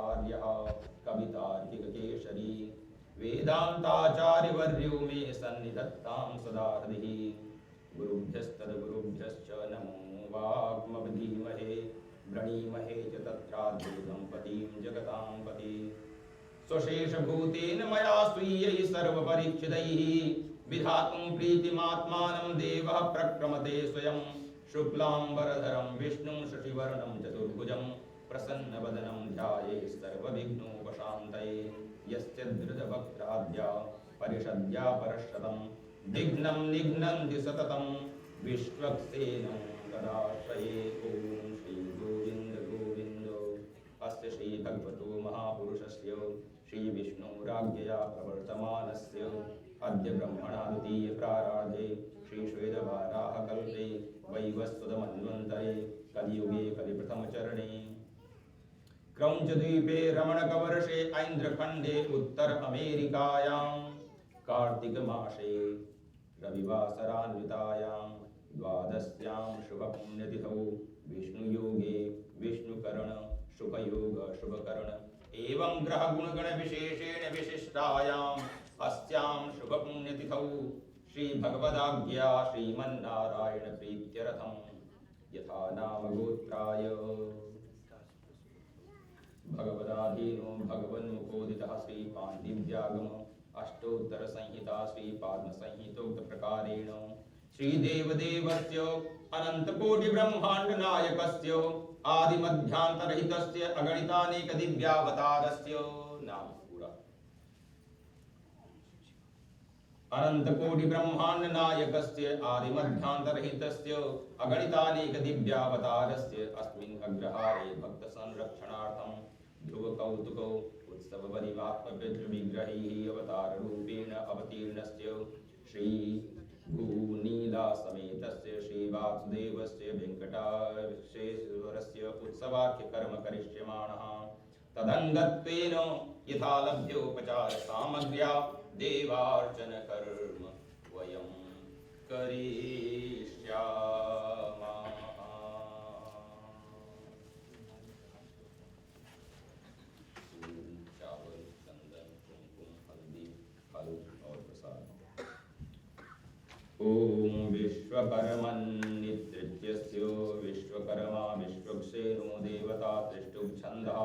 आचार्यः कवितार्किककेसरी वेदान्ताचार्यवर्यो मे सन्निधत्तां सदा हृदि गुरुभ्यस्तद्गुरुभ्यश्च नमो वाग्मधीमहे वृणीमहे च तत्राद्भुतं पतिं जगतां पति स्वशेषभूतेन मया स्वीयैः सर्वपरीक्षितैः विधातुं प्रीतिमात्मानं देवः प्रक्रमते स्वयं शुक्लाम्बरधरं विष्णुं शशिवर्णं चतुर्भुजं प्रसन्नवदनं ध्यायेत् सर्वविघ्नोपशान्तये यस्य धृतभक्ताद्या परिषद्या परशतं विघ्नं निघ्नन्ति सततं विश्वक्सेनं तदाश्रये ॐ श्री गोविन्द गोविन्द अस्य श्री भगवतो महापुरुषस्य श्री विष्णुराज्ञया प्रवर्तमानस्य अद्य ब्रह्मणा द्वितीय प्रारार्धे श्री श्वेतवाराह कल्पे वैवस्वतमन्वन्तरे कलियुगे कलिप्रथमचरणे क्रौञ्चद्वीपे रमणकवर्षे ऐन्द्रखण्डे उत्तर अमेरिकायां कार्तिकमासे रविवासरान्वितायां द्वादश्यां शुभपुण्यतिथौ विष्णुयोगे विष्णुकरण शुभयोग शुभकरण एवं ग्रहगुणगण विशेषेण विशिष्टायाम् अस्यां शुभपुण्यतिथौ श्री भगवदाज्ञा श्रीमन्नारायण प्रीत्यर्थं यथा नाम गोत्राय भगवदाधीनो भगवन्मुखोदितः श्री पाण्डिव्यागम अष्टोत्तर संहिता श्री पद्म संहितोक्त प्रकारेण श्री देवदेवस्य अनंतकोटि ब्रह्मांड नायकस्य आदिमध्यांतरहितस्य अगणितानेक दिव्यावतारस्य नाम पूरा अनंतकोटि ब्रह्मांड नायकस्य आदिमध्यांतरहितस्य अगणितानेक दिव्यावतारस्य अस्मिन् अग्रहारे भक्त संरक्षणार्थं ध्रुव कौतुक उत्सव परिवात्मविग्रहैः अवतार रूपेण अवतीर्णस्य श्री भूनीला समेतस्य श्री वासुदेवस्य वेङ्कटेश्वरस्य उत्सवाख्य कर्म करिष्यमाणः तदङ्गत्वेन यथा लभ्योपचार सामग्र्या देवार्चन कर्म वयं करिष्यामः। चावल चंदन कुमकुम हल्दी फल और प्रसाद। ओम विश्वकर्मन्नित्यस्य विश्वकर्मा विश्वक्सेनो देवता त्रिष्टुप्छन्दः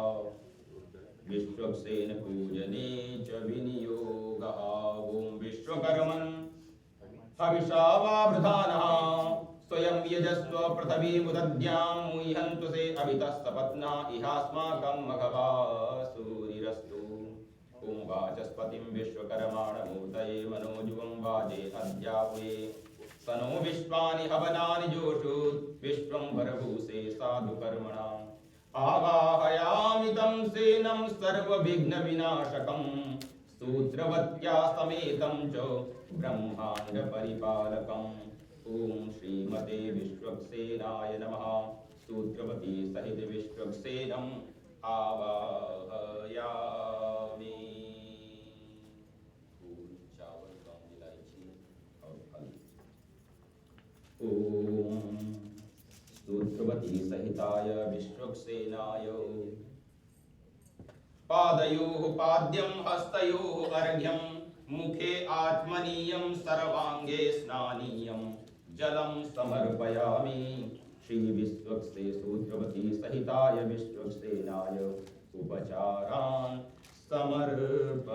विश्वक्सेन पूजने च विनियोगः। ओम विश्वकर्मन् हविषा वा वृधानः स्वयं यजस्व पृथिवीमुदद्यां मुह्यन्तु से अभितः सपत्ना इहास्माकं मघवा सूरिरस्तु। ओम वाचस्पतिं विश्वकर्माणमूर्तये मनोजुवं वाजे अद्यापुये सनो विश्वानि हवनानि जोषुत् विश्वं भरभूषे साधुकर्मणाम् आवाहयामि तं सेनं सर्वविघ्नविनाशकं सूत्रवत्या समेतं च ब्रह्माण्डपरिपालकम्। ओम श्रीमते विश्वक्सेनाय नमः। सूत्रवती सहित विश्वक्सेनम् आवाहयामि। फूल चावल लौंग इलायची और फल। ओम सूत्रवती सहिताय विश्वक्सेनाय पादयोः पाद्यं हस्तयोः अर्घ्यं मुखे आत्मनीयं सर्वांगे स्नानीयं जलं समर्पयामि। श्री विश्वक्से सूत्रवती सहिताय विश्वक्सेनाय उपचारान् समर्पयामि।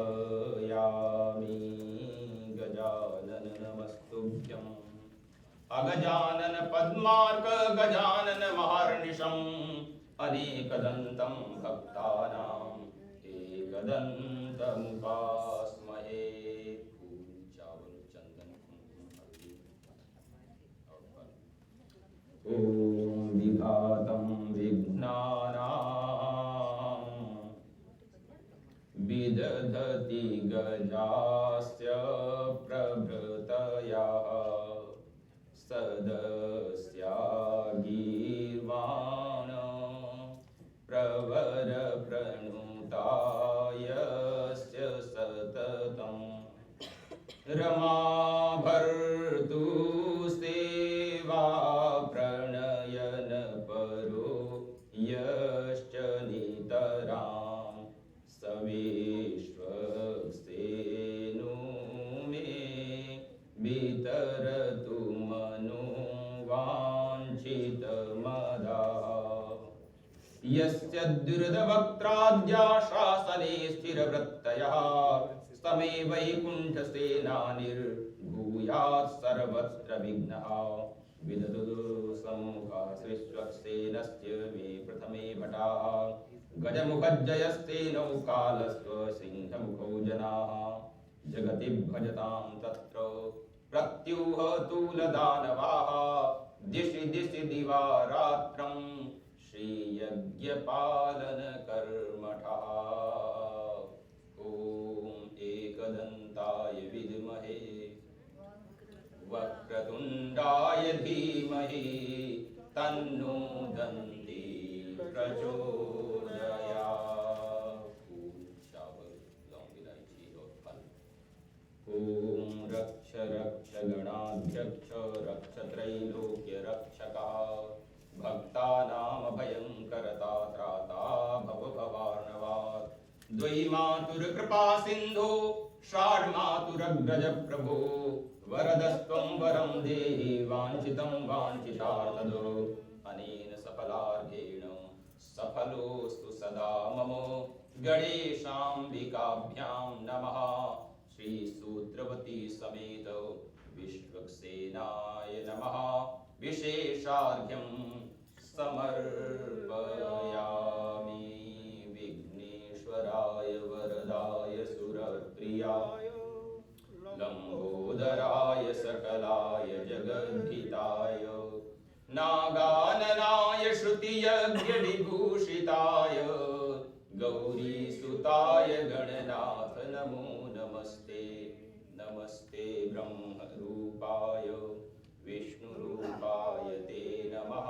गजानन नमस्तुभ्यम्। अगजानन पद्मार्क गजानन महर्निशम् अनेकदन्तं भक्तानाम् एकदन्तमुपास्महे। फूल चावल चंदन कुमकुम हल्दी और फल। ओम विघातं विघ्नानां विदधति गजास्य प्रभृतयः सदस्या गीर्वाण प्रवर प्रणुतायस्य सततं रमा भर्तु सेवा प्रणयन परो यश्च नितरां यस्य दुर्दवक्त्राद्या शासने स्थिरवृत्तयः समे वैकुण्ठसेनानिर्भूयात् सर्वत्र विघ्नः विदधु सम्मुखः श्रीश्वक्सेनस्य मे प्रथमे भटाः गजमुखज्जयस्तेनौ कालस्व सिंहमुखौ जनाः जगति भजतां तत्र प्रत्युह तूलदानवाः दिशि दिशि दिवारात्रं श्रीयज्ञपालनकर्मठः ॐ एकदन्ताय विद्महे वक्रतुण्डाय धीमहि तन्नो दन्ती प्रचोदयात्। चावल, लौंग इलायची और फल। ओम रक्ष रक्ष गणाध्यक्ष रक्ष त्रैलोक्य रक्षकः भक्तानां भयंकरता त्राता भव भवार्णवात् द्वैमातुर कृपा सिन्धो षाड्मातुरग्रज प्रभो वरदस्त्वं वरं देहि वाञ्छितं वाञ्छितार्थदो अनेन सफलार्घेण सफलोऽस्तु सदा मम गणेशाम्बिकाभ्यां नमः श्रीसूत्रवती समेत विश्वक्सेनाय नमः विशेषार्घ्यं समर्पयामि विघ्नेश्वराय वरदाय सुरप्रियाय लंबोदराय सकलाय जगद्धिताय नागाननाय श्रुतियज्ञविभूषिताय गौरीसुताय गणनाथ नमो नमस्ते नमस्ते ब्रह्मरूपाय विष्णुरूपाय ते नमः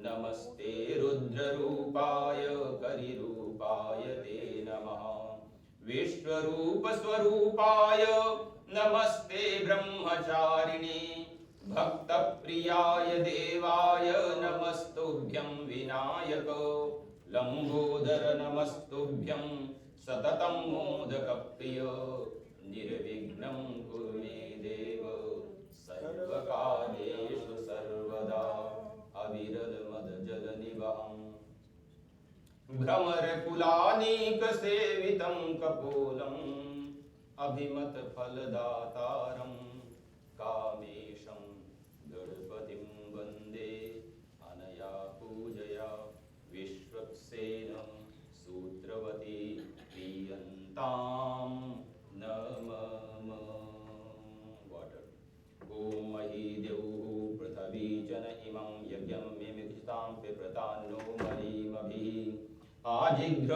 नमस्ते रुद्ररूपाय करिरूपाय ते नमः विश्वरूपस्वरूपाय नमस्ते ब्रह्मचारिणे भक्तप्रियाय देवाय नमस्तुभ्यं विनायक लंबोदर नमस्तुभ्यं सततं मोदकप्रिय निर्विघ्नं कुरु मे देव सर्वकार्येषु सर्वदा अविरलमदजलनिवहम् भ्रमरकुलानीकसेवितं कपोलम् अभिमतफलदातारं कामेशं गणपतिं वन्दे अनया पूजया विश्वक्सेनं सूत्रवती प्रीयन्तां नमः। वाटर ॐ महीद्यौः पृथ्वी जन इमं यज्ञं मिमिक्षतां पिप्रतान्नो महीमभिः आजिघ्र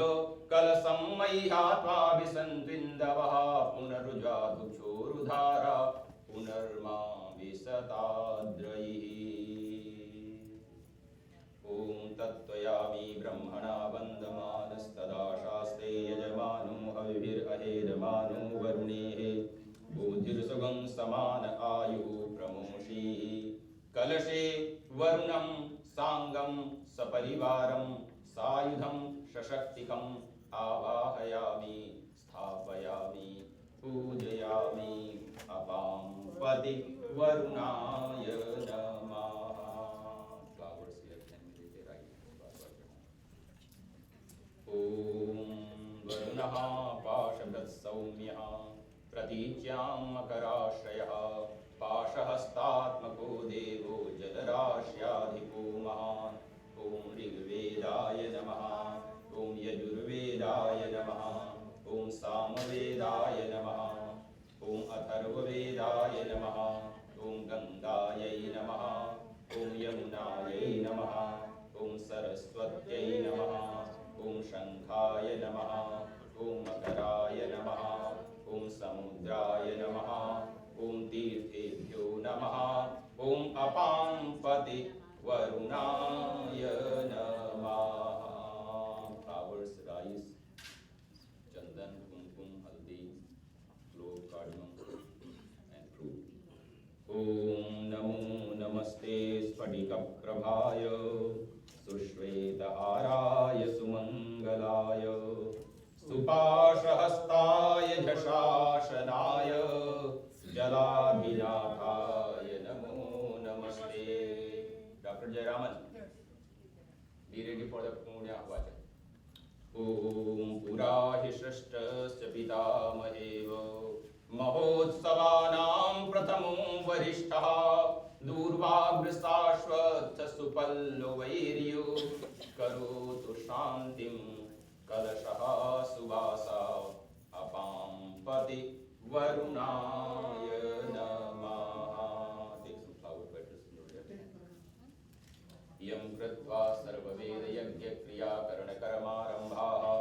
कलशं मह्यात्वाभिसन्त्विन्दवः पुनरुजाधुक्षोरुधारा पुनर्मा विशताद्रयिः ॐ तत्त्वयामि ब्रह्मणा वन्दमानस्तदा शास्त्रे यजमानो हविभिरहेरमानो वरुणेः बुद्धिर्सुगं समान आयुः प्रमोषीः कलशे वरुणं साङ्गं सपरिवारं सायुधं सशक्तिकम् आवाहयामि स्थापयामि पूजयामि अपां पति वरुणाय नमः। ॐ वरुणः पाशभृत्सौम्यः प्रतीच्यां मकराश्रयः पाशहस्तात्मको देवो जलराश्याधिको महान् ॐ ऋग्वेदाय नमः ॐ यजुर्वेदाय नमः ॐ सामवेदाय नमः ॐ अथर्ववेदाय नमः ॐ गङ्गायै नमः ॐ यमुनायै नमः ॐ सरस्वत्यै नमः ॐ शङ्खाय नमः ॐ मकराय नमः ॐ समुद्राय नमः ॐ तीर्थेभ्यो नमः ॐ अपां पति वरुणाय नमः। फ्लावर्स राइस चंदन कुमकुम हल्दी क्लोव cardamom and fruit। ॐ नमो नमस्ते स्फटिकप्रभाय सुश्वेतहाराय सुमङ्गलाय सुपाशहस्ताय झषाशनाय जलाभिनाथाय नमो नमस्ते। Doctor Jayaraman Be ready for the Punya Vacha. Om Purahi Shrishtasya Pitamahevo Mahotsavanam Pratamum Varishtaha Durvagrasashvatha Supallo Vairyo Karotu Shantim Kalashaha Subhasa Apam Pati Varunaya Namaha. Take some flower petals in your left hand. Yam Kritva Sarvaveda Yagya Kriya Karana Karamarambaha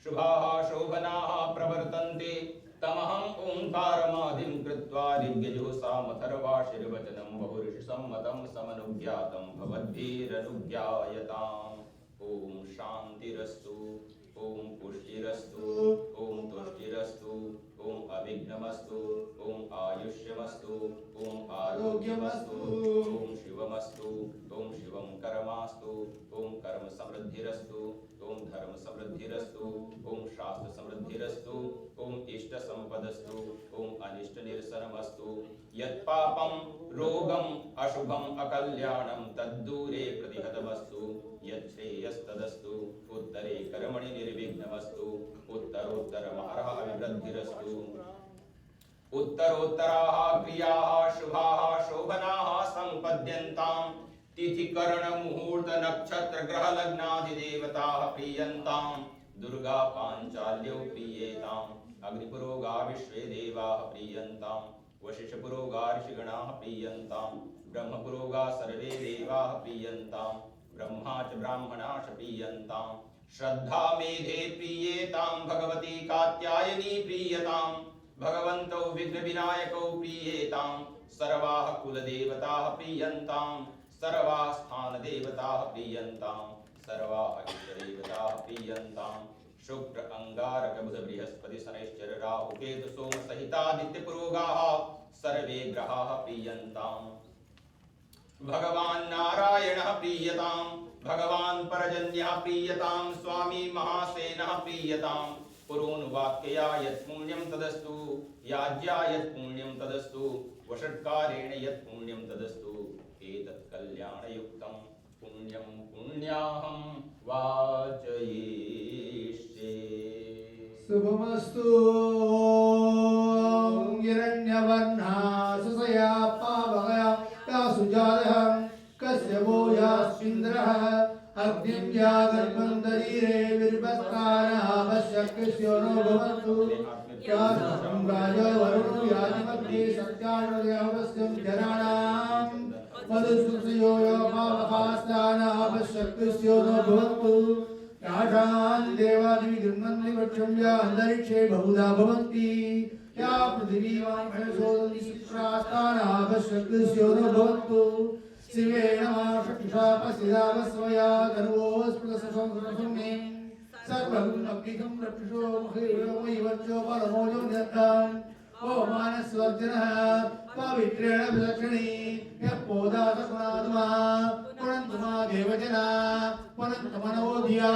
Shubhaha Shobhanaha Pravartante Tamaham Omkaramadhim Kritva Divyajusa Matharva Shirvajanam Bahurish Sammatam Samanubhyatam Bhavadbhiranubhyayatam. Om Shantirastu Om Pushirastu Om Tushirastu Om Avignamastu Om Ayushyamastu Om Arogyamastu Om Shivamastu Om Shivam Karamastu Om Karma Samriddhirastu Om Dharma Samriddhirastu Om Shastra Samriddhirastu Om Ishta Sampadastu Om Anishta Nirsanamastu Yat Papam Rogam Ashubham Akalyanam Taddure Pratihadamastu Yat Shreyastadastu Uttare Karamani Nirvignamastu Uttarottara Maharaha Vibradhirastu Uttarottaraha Kriyaha Shubhaha Shobhanaha Sampadyantam Tithi Karana Muhurta Nakshatra Graha Lagnadi Devataha Priyantam Durga Panchalyo Priyetam Agnipuroga Vishwe Devaha Priyantam Vashishapuroga Rishiganaha Priyantam Brahmapuroga Sarve Devaha Priyantam Brahma च ब्राह्मणाश प्रीयन्तां श्रद्धा मेधे प्रीयेतां भगवती कात्यायनी प्रीयतां भगवन्तौ विघ्नविनायकौ प्रीयेतां सर्वाः कुलदेवताः प्रीयन्तां सर्वाः स्थानदेवताः प्रीयन्तां सर्वाः इष्टदेवताः प्रीयन्तां शुक्र अंगारक बुध बृहस्पति शनैश्चर राहु केतु सोम सहितादित्य पुरोगाः सर्वे ग्रहाः प्रीयन्तां भगवान नारायणः प्रीयतां भगवान परजन्यः प्रीयतां स्वामी महासेनः प्रीयतां पुरोनुवाक्यया यत् पुण्यं तदस्तु याज्या यत् पुण्यं तदस्तु वषट्कारेण यत् पुण्यं तदस्तु एतत् कल्याणयुक्तं पुण्यं पुण्याहं वाचयिष्ये। शुभमस्तु। हिरण्यवर्णः सुषया पावकया सुजातः कस्य भोजास्मिन्द्रः अग्निं यागर्भं दरीरे विर्भस्तानः पश्यक्ष्यो नो भवन्तु यासं राजो वरुणो याजिमध्ये सत्यानुदेवस्यं जनानां मधुसुषयो यो पावकास्तानः पश्यक्ष्यो नो भवन्तु याशान् देवादिवि गृह्णन्ति वृक्षं या अन्तरिक्षे बहुधा भवन्ति या पृथिवी वामहेशोदन्ति शुक्रास्तानः पश्यक्ष्यो नो भवन्तु शिवेन चक्षुषा पश्यदावस्वया गर्वोस्फुटसंसंसंमे सर्वं अग्निकं रक्षो मुखैवैवर्चो परमोजो निर्धाम् ओमानस्वर्जनः पवित्रेण विलक्षणी यः पोदासकुणात्मा पुनन्तु मा देवजना पुनन्तु मनोधिया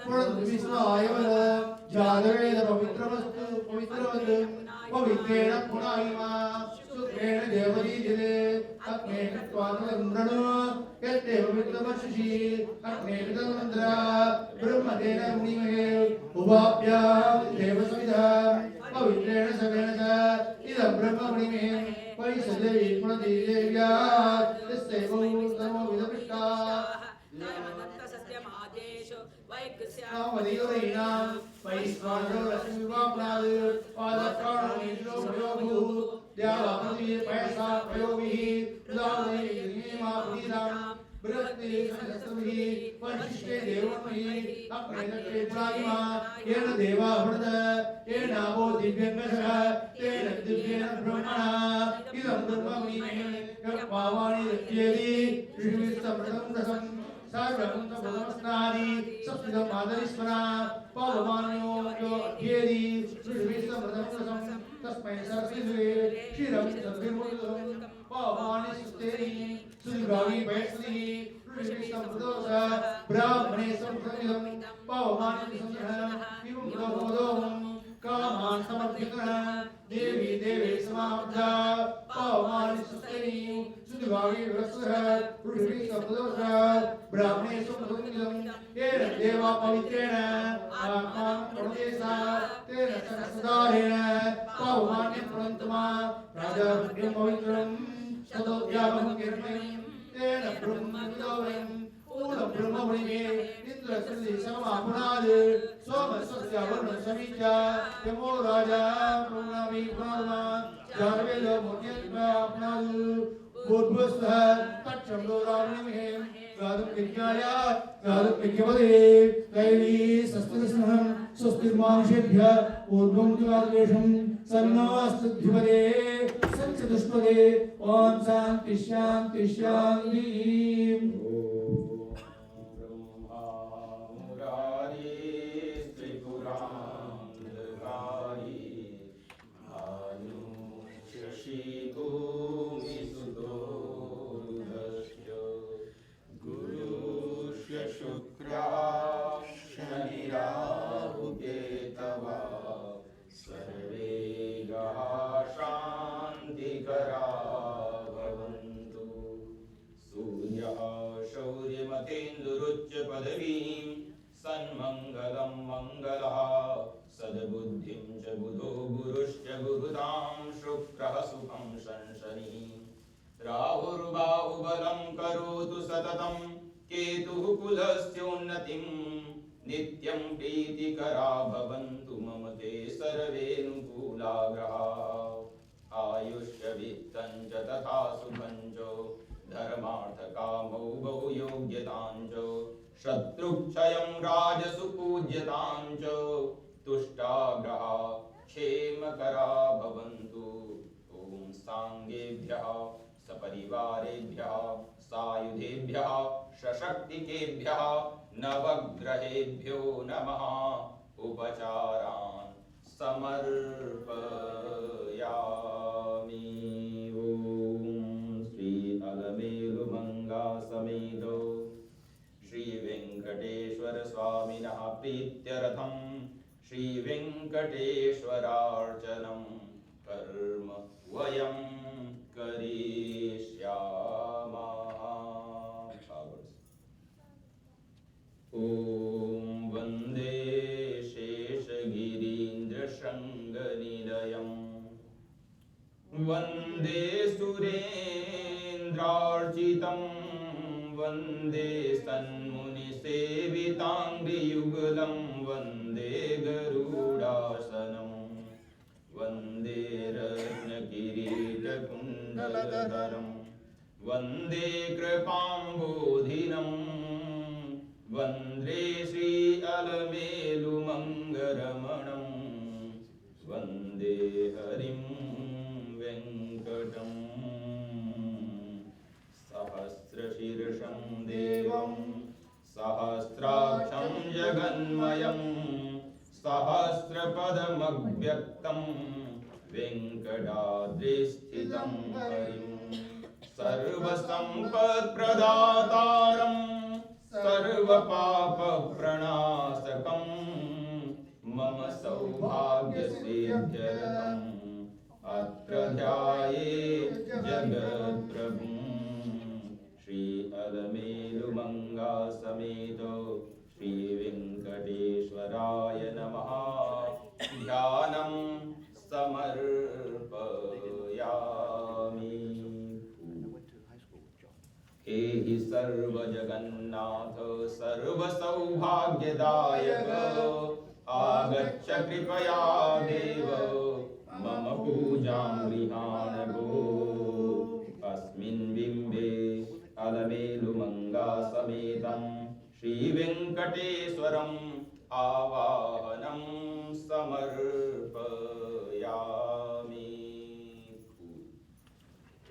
पुनन्तु विश्वायवल जातवेद पवित्रवस्तु पवित्रवत् पवित्रेण पुनायिमा शुक्रेण देवरीजले अग्नेन त्वातन्द्रणो यत्ते पवित्रवर्षिषि अग्नेन तन्मन्त्र ब्रह्मतेन मुनिमहे उभाभ्यां देवसविधा पवित्रेण सवेन च इदं ब्रह्ममुनिमहे वैसदेवी पुनदेव्या तस्यैव सर्वो विदपृष्टा वैक्स्यामदेवैनां वैश्वानरो लक्ष्मीवाप्नाद् पादप्राणो भूः द्यावापृथिवी पयसा पयोभिः उदावदैर्यमापतिदां बृहत्ते सहस्रभिः वरिष्ठे देवमहि अग्नेदत्ते पुरायिमा येन देवा भृत येनावो दिव्यङ्गशः तेन दिव्येन ब्रह्मणा इदं ब्रह्ममुनिमहे यः पावानि दत्येति ऋषिभिस्समृतं रसम् सर्वं तमस्नादि सप्तम आदरीश्वरा पावमान्यो यो अध्येति ऋषिभिस्समृतं रसम् तस्मै सरस्वती क्षीरं सद्भिर्मुक्तं पावानि सुस्तेहि सुदीर्घायि वैष्णवी ऋषिभिस्समृतोष ब्राह्मणे संप्रतिदं पावमानि संग्रहं विमुक्तबोधोहं कामान् समर्पितः देवी देवे समाब्धा पावमानि सुस्तेहि विभागे वृक्षः पृथ्वी सप्तदशः ब्राह्मणेषु प्रथममिदं येन देवा पवित्रेण आत्मानं प्रणोदेशा तेन सहस्रदारेण पावमान्यं प्रणन्तमा राजा भद्रं पवित्रं सदोद्यामं कीर्तनं तेन ब्रह्मविदोवयं पूर्णं ब्रह्ममणिमे इन्द्रस्य समापुनाद सोमस्य वरुण समीक्षा यमो राजा प्रणामि प्रणमा जावेद मोन्यत्वा अपनाद बोधवस्तः तच्छब्दो रामणिमे गादं विज्ञाया गादं विज्ञपदे दैवी सस्तस्महं स्वस्तिर्मानुषेभ्यः ऊर्ध्वं दिवादेशं सन्नास्तुभ्यपदे संसदुष्पदे ओम शांति शांति शांति। पदवीं सन्मंगलं मंगलः सद्बुद्धिं च बुधो गुरुश्च बुधां शुक्रः सुखं शंशनि राहुर्बाहुबलं करोतु सततं केतुः कुलस्योन्नतिं नित्यं प्रीतिकरा भवन्तु मम ते सर्वेऽनुकूला ग्रहाः आयुष्य वित्तं च तथा सुखं च धर्मार्थकामौ बहु योग्यतां च शत्रुक्षयं राजसुपूज्यतां च तुष्टाग्रहा क्षेमकरा भवन्तु ॐ सांगेभ्यः सपरिवारेभ्यः सायुधेभ्यः सशक्तिकेभ्यः नवग्रहेभ्यो नमः उपचारान् समर्पयामि। ॐ श्री अलमेलुमंगा समेतो श्री वेंकटेश्वर स्वामिनः प्रीत्यर्थं श्री वेंकटेश्वरार्चनं कर्म वयं करिष्यामः। ॐ वन्दे शेषगिरीन्द्रशृङ्गनिलयं वन्दे सुरेन्द्रार्चितं वन्दे सन्मुनिसेविताङ्घ्रियुगलं वन्दे गरुडासनं वन्दे रत्नकिरीटकुण्डलधरं वन्दे कृपाम्बोधिनं वन्दे श्री अलमेलुमङ्गरमणं वन्दे हरिं वेङ्कटम् सहस्रशीर्षं देवं सहस्राक्षं जगन्मयं सहस्रपदमव्यक्तं वेङ्कटाद्रिस्थितं हरिं सर्वसम्पत्प्रदातारं सर्वपापप्रणाशकं मम सौभाग्यसिद्ध्यर्थम् अत्र ध्याये जगत्प्रभुं श्री अलमेलुमंगा समेतो श्री वेंकटेश्वराय नमः। ध्यानं समर्पयामि। हे हि सर्वजगन्नाथ सर्वसौभाग्यदायक आगच्छ कृपया देव मम पूजां गृहाण भो। अस्मिन् बिम्बे अलमेलुमंगा समेतं श्री वेंकटेश्वरम् आवाहनं समर्पयामि।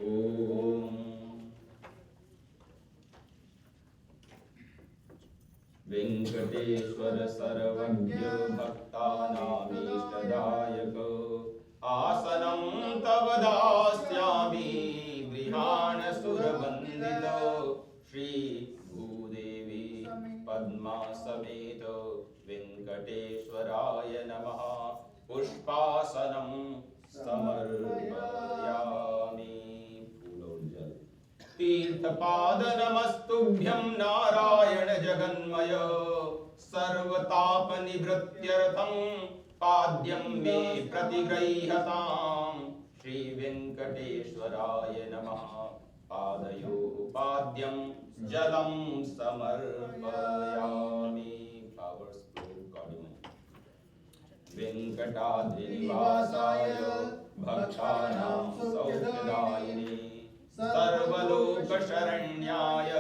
ओम वेंकटेश्वर सर्वज्ञ भक्तानामीष्टदायक आसनं तव दास्यामि गृहाण सुरवन्दित श्री भूदेवी पद्मा समेत वेंकटेश्वराय नमः। पुष्पासनं समर्पयामि। फूल और जल तीर्थपाद नमस्तुभ्यं नारायण जगन्मय सर्वताप निवृत्त्यर्थं पाद्यं मे प्रतिगृह्यताम् श्री वेंकटेश्वराय नमः। पादयोः पाद्यं जलं समर्पयामि। Flowers flow accordingly. वेंकटाद्रिनिवासाय भक्तानां सौख्यदायिने सर्वलोकशरण्याय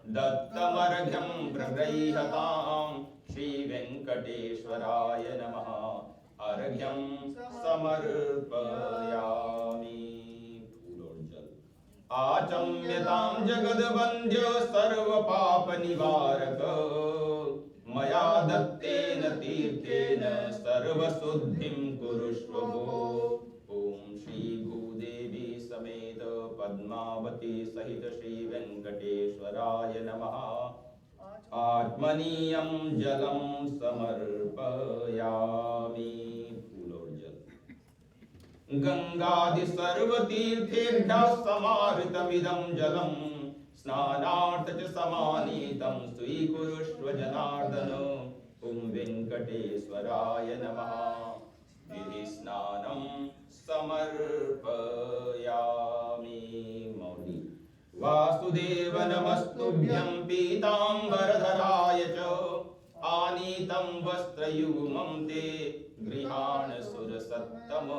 दत्तमर्घ्यं प्रगृह्यताम् श्री वेंकटेश्वराय नमः। अर्घ्यं समर्पयामि। फूल और जल। आचम्यतां जगद्वन्द्य सर्वपापनिवारक मया दत्तेन तीर्थेन सर्वशुद्धिं कुरुष्व भो। ओम श्री भूदेवी समेत पद्मावती सहित श्री वेंकटेश्वराय नमः। आत्मनीयं जलं समर्पयामि। फूल और जल। गंगादि सर्वतीर्थेभ्यः समाहृतमिदं जलं स्नानार्थ च समानीतं स्वीकुरुष्व जनार्दन। ओम वेंकटेश्वराय नमः। विधि स्नानं समर्पयामि। मौली। वासुदेव नमस्तुभ्यं पीताम्बरधराय च आनीतं वस्त्रयुग्मं ते गृहाण सुरसत्तम।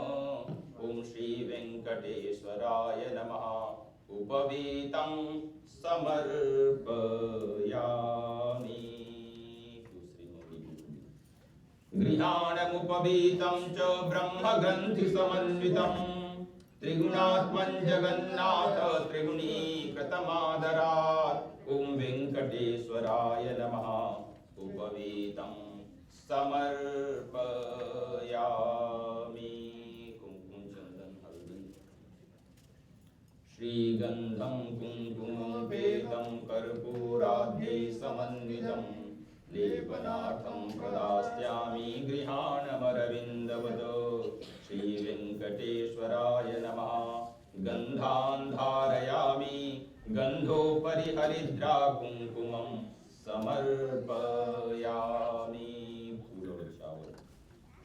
ओम श्री वेंकटेश्वराय नमः। उपवीतं समर्पयामि। गृहाणमुपवीतं च ब्रह्मग्रन्थि समन्वितं त्रिगुणात्मं जगन्नाथ त्रिगुणीकृतमादरात्। ओम वेंकटेश्वराय नमः। उपवीतं समर्पयामि। कुंकुम चंदन हल्दी श्रीगंधं कुंकुमोपेतं कर्पूराद्यै समन्वितं लेपनार्थं प्रदास्यामि गृहाणमरविन्दवत्। श्री वेंकटेश्वराय नमः। गन्धान् धारयामि गन्धोपरि हरिद्रा कुंकुमं समर्पयामि। फूल और चावल।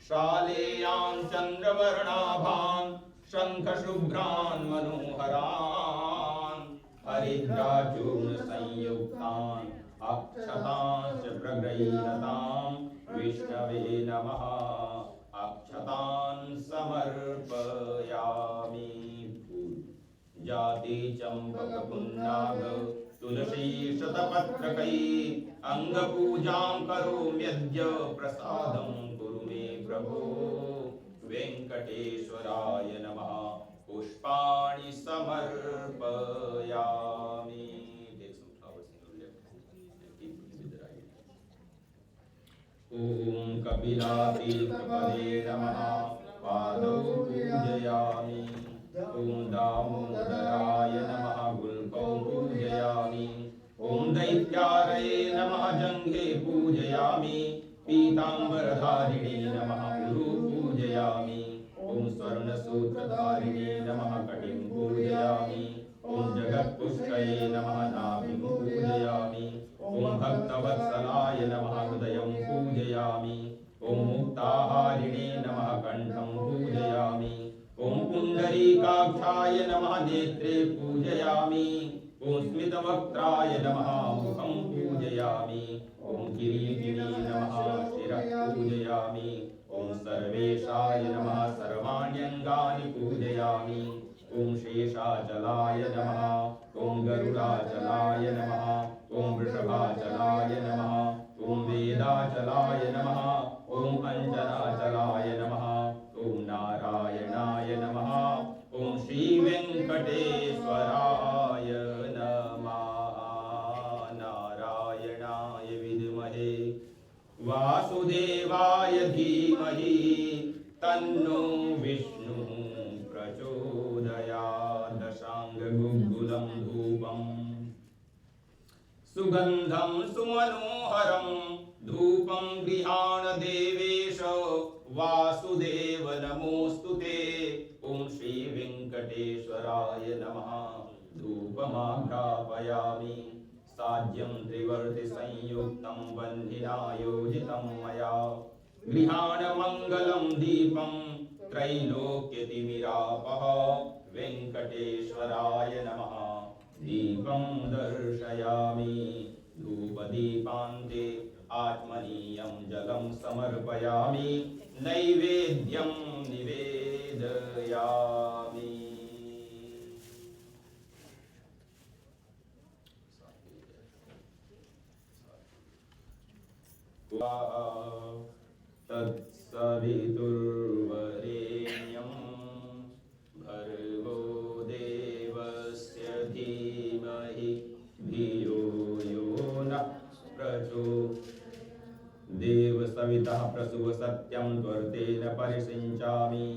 शालेयान् चन्द्रवर्णाभान् शंखशुभ्रान् मनोहरान् हरिद्राचूर्ण संयुक्तान् अक्षतांश्च प्रगृह्यतां विष्णवे नमः। अक्षतान् समर्पयामि। जाति चंपक पुन्नाग तुलसी शतपत्रकै अंगपूजां करोम्यद्य प्रसादं कुरु मे प्रभो। वेंकटेश्वराय नमः। पुष्पाणि समर्पयामि। ओम कपिलातीर्थपदे नमः। पादौ पूजयामि। ओम दामोदराय नमः। गुल्कौ पूजयामि। ओम दैत्यारये नमः। जंघे पूजयामि। पीताम्बरधारिणे नमः। उरु पूजयामि। ओम स्वर्णसूत्रधारिणे नमः। कटिं पूजयामि। ओम जगत्पुष्टये नमः। नाभिं पूजयामि। ओम भक्तवत्सलाय नमः। हृदयं पूजयामि। ओम मुक्ताहारिणे नमः। कंठं पूजयामि। ओम पुंडरीकाक्षाय नमः। नेत्रे पूजयामि। ओम स्मितवक्त्राय नमः। मुखं पूजयामि। ओम किरीटिने नमः। शिरः पूजयामि। ओम सर्वेशाय नमः। सर्वाण्यङ्गानि पूजयामि। ओम शेषाचलाय नमः। ओम गरुडाचलाय नमः। ओम वृषभाचलाय नमः। ओम वेदाचलाय नमः। ओम अंजनाचलाय नमः। ओम नारायणाय नमः। ओम श्री वेंकटेश्वराय नमः। नारायणाय विद्महे वासुदेवाय धीमहि तन्नो विष्णुः प्रचोदयात्। दशांगगुग्गुलं धूपम् सुगंधं सुमनोहरं धूपं गृहाण देवेश वासुदेव नमोस्तुते। ओम श्री वेंकटेश्वराय नमः। धूपं समाघ्रापयामि साज्यं त्रिवर्ति संयुक्तं वह्निना योजितं मया गृहाणमङ्गलं दीपं त्रैलोक्यतिमिरापः वेङ्कटेश्वराय नमः दीपं दर्शयामि धूपदीपान्ते आत्मनीयं जलं समर्पयामि नैवेद्यं निवेदयामि तत्सवितुर्वरेण्यं भर्गो देवस्य धीमहि धियो यो नः प्रचोदयात् देव सवितः प्रसुव सत्यं त्वर्तेन परिसिञ्चामि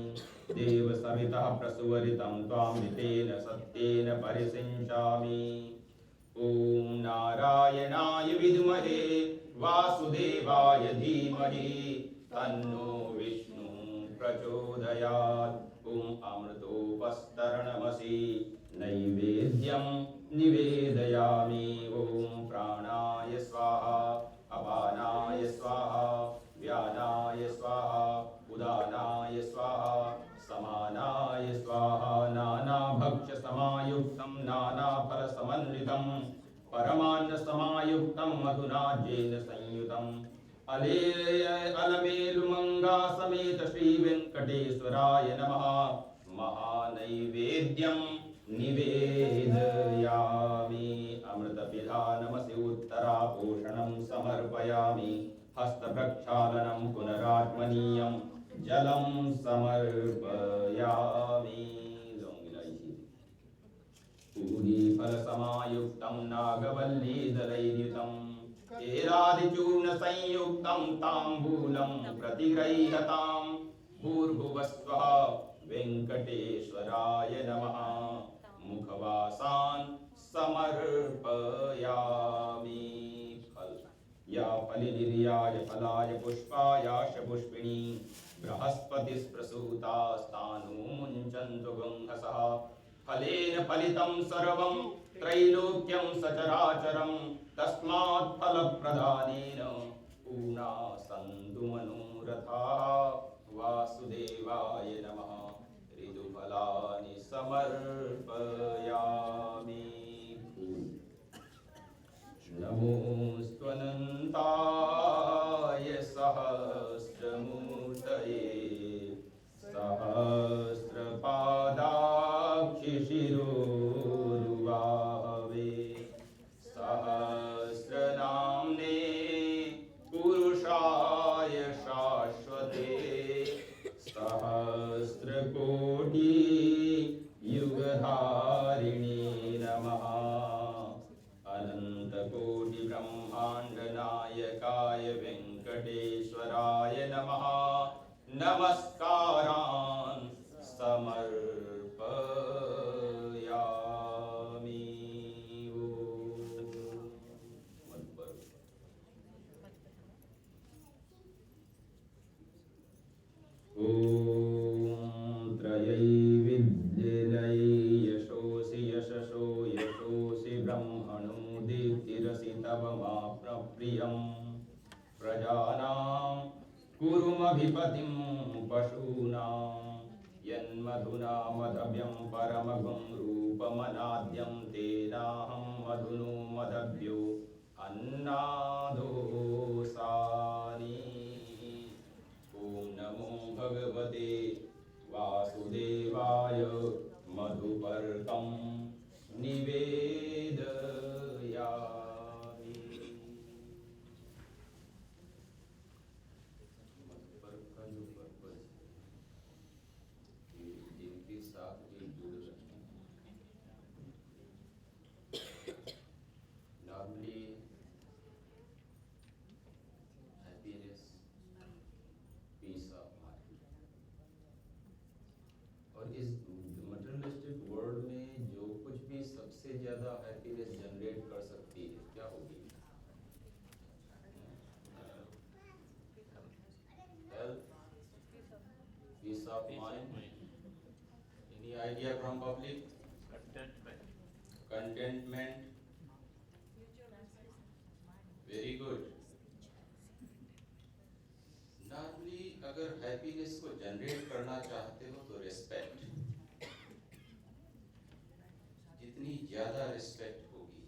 देव सवितः प्रसुवरितं त्वामृतेन सत्येन परिसिञ्चामि ॐ नारायणाय विद्महे वासुदेवाय धीमहि तन्नो विष्णु प्रचोदयात् ॐ अमृतोपस्तरणमसि नैवेद्यं निवेदयामि ॐ प्राणाय स्वाहा अपानाय स्वाहा व्यानाय स्वाहा उदानाय स्वाहा समानाय स्वाहा नानाभक्ष्यसमायुक्तं नानाफलसमन्वितं परमान्नसमायुक्तं मधुनाज्येन संयुतम् अलमेलुमङ्गा समेत श्रीवेङ्कटेश्वराय नमः महानैवेद्यं निवेदयामि अमृतपिधानमसि उत्तरापोषणं समर्पयामि हस्तप्रक्षालनं पुनरात्मनीयं जलं समर्पयामि पूरीफलसमायुक्तं नागवल्लीदलैर्युतं केरादिचूर्णसंयुक्तं ताम्बूलं प्रतिगृह्यतां भूर्भुवस्वः वेङ्कटेश्वराय नमः मुखवासान् समर्पयामि फल या फलिनिर्याय फलाय पुष्पायाश पुष्पिणी बृहस्पतिस्प्रसूतास्तानो मुञ्चन्तु गुंहसः फलेन फलितं सर्वं त्रैलोक्यं सचराचरं तस्मात् फलप्रदानेन पूर्णा सन्तु मनोरथाः वासुदेवाय नमः ऋतुफलानि समर्पयामि नमोऽस्त्वनन्ताय सहस्रमूर्तये सहस्रपादाक्षिशिरोरुबाहवे सहस्रनाम्ने पुरुषाय शाश्वते सहस्रकोटि युगधारिणे नमः अनन्तकोटि ब्रह्माण्डनायकाय वेङ्कटेश्वराय नमः नमस्कारान् समर्पयामि ॐ त्रयैविध्यलै यशोऽसि यशसो यशोऽसि ब्रह्मणो दीप्तिरसि तव माप्नप्रियं प्रजानां कुरुमभिपतिं पशूनां यन्मधुना मदव्यं परमगुं रूपमनाद्यं तेनाहं मधुनो मदव्यो अन्नादोसानि ॐ नमो भगवते वासुदेवाय मधुपर्कं निवेदयामि मधुपर्क का जो पर्पस है जिनके साथ ये जुड़ रहे हैं normally happiness piece of mind और इस मटेरियलिस्टिक वर्ल्ड में जो कुछ भी सबसे ज्यादा हैप्पीनेस जनरेट कर सकती है क्या होगी health peace of mind any idea from public contentment. Very good. Normally अगर हैप्पीनेस को जनरेट करना चाहते हो तो रिस्पेक्ट, जितनी ज्यादा रिस्पेक्ट होगी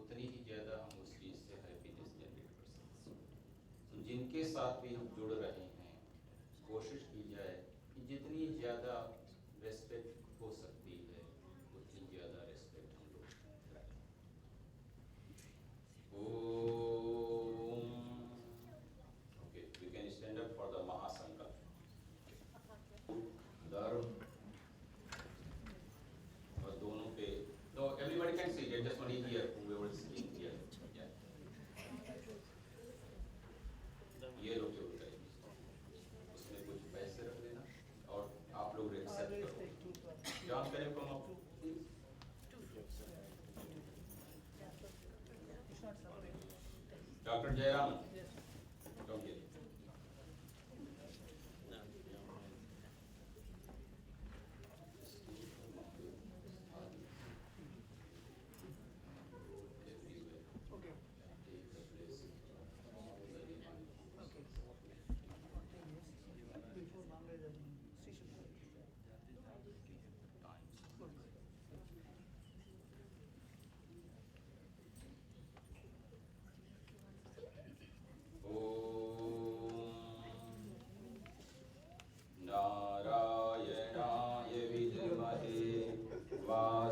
उतनी ही ज्यादा हम उस चीज से हैप्पीनेस जनरेट कर सकते हैं। तो जिनके साथ भी हम जुड़ रहे हैं कोशिश की जाए कि जितनी ज्यादा रिस्पेक्ट हो सकती है उतनी ज्यादा रिस्पेक्ट हम लोग रखें। Okay, we can stand up for the Mahasankalp. धर्म और दोनों पे, no, everybody can see, just only here, whoever is sitting here. Yeah. ये लोग जो करेंगे उसमें कुछ पैसे रख देना और आप लोग एक्सेप्ट करो। John, can you come up, please? Dr. Jayaraman, come here.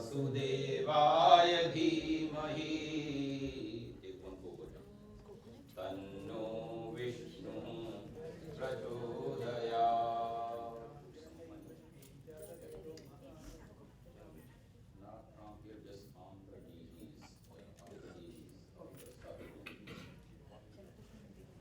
वासुदेवाय धीमहि तन्नो विष्णुः प्रचोदयात्। Not from here, just on the knees. Sorry.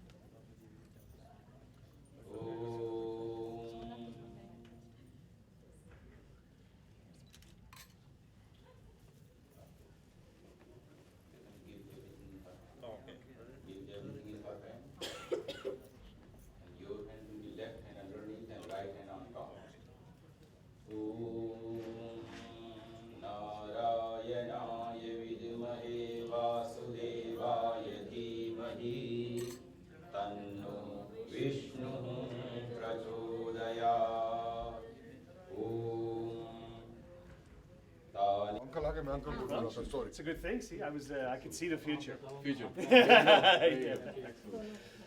It's a good thing. See, I could see the future. Future. Yeah.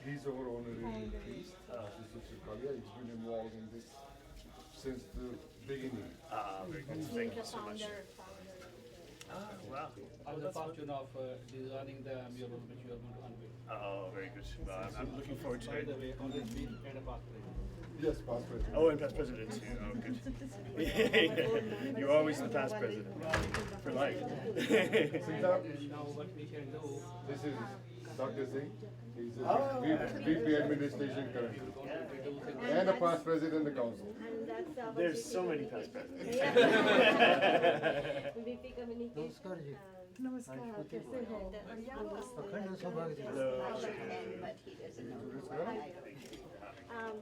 He's our honorary priest. Sister Khaira. He's been involved in this since the beginning. Very good. Thank you so much. Wow. I was the fortune of designing the mural which you are going to unveil. Oh, very good. Well, I'm looking forward to By it. the way, always been and a pathway. Yes, past president. Oh, and past president too. Oh, good. You're always the past president for life. Sita, And now what we can do, this is Dr. Singh. He's a VP administration currently. And a past president of the council. There's so many past presidents. VP communication. नमस्कार कैसे हो अखंड सौभाग्य Hello. But he doesn't know who I am.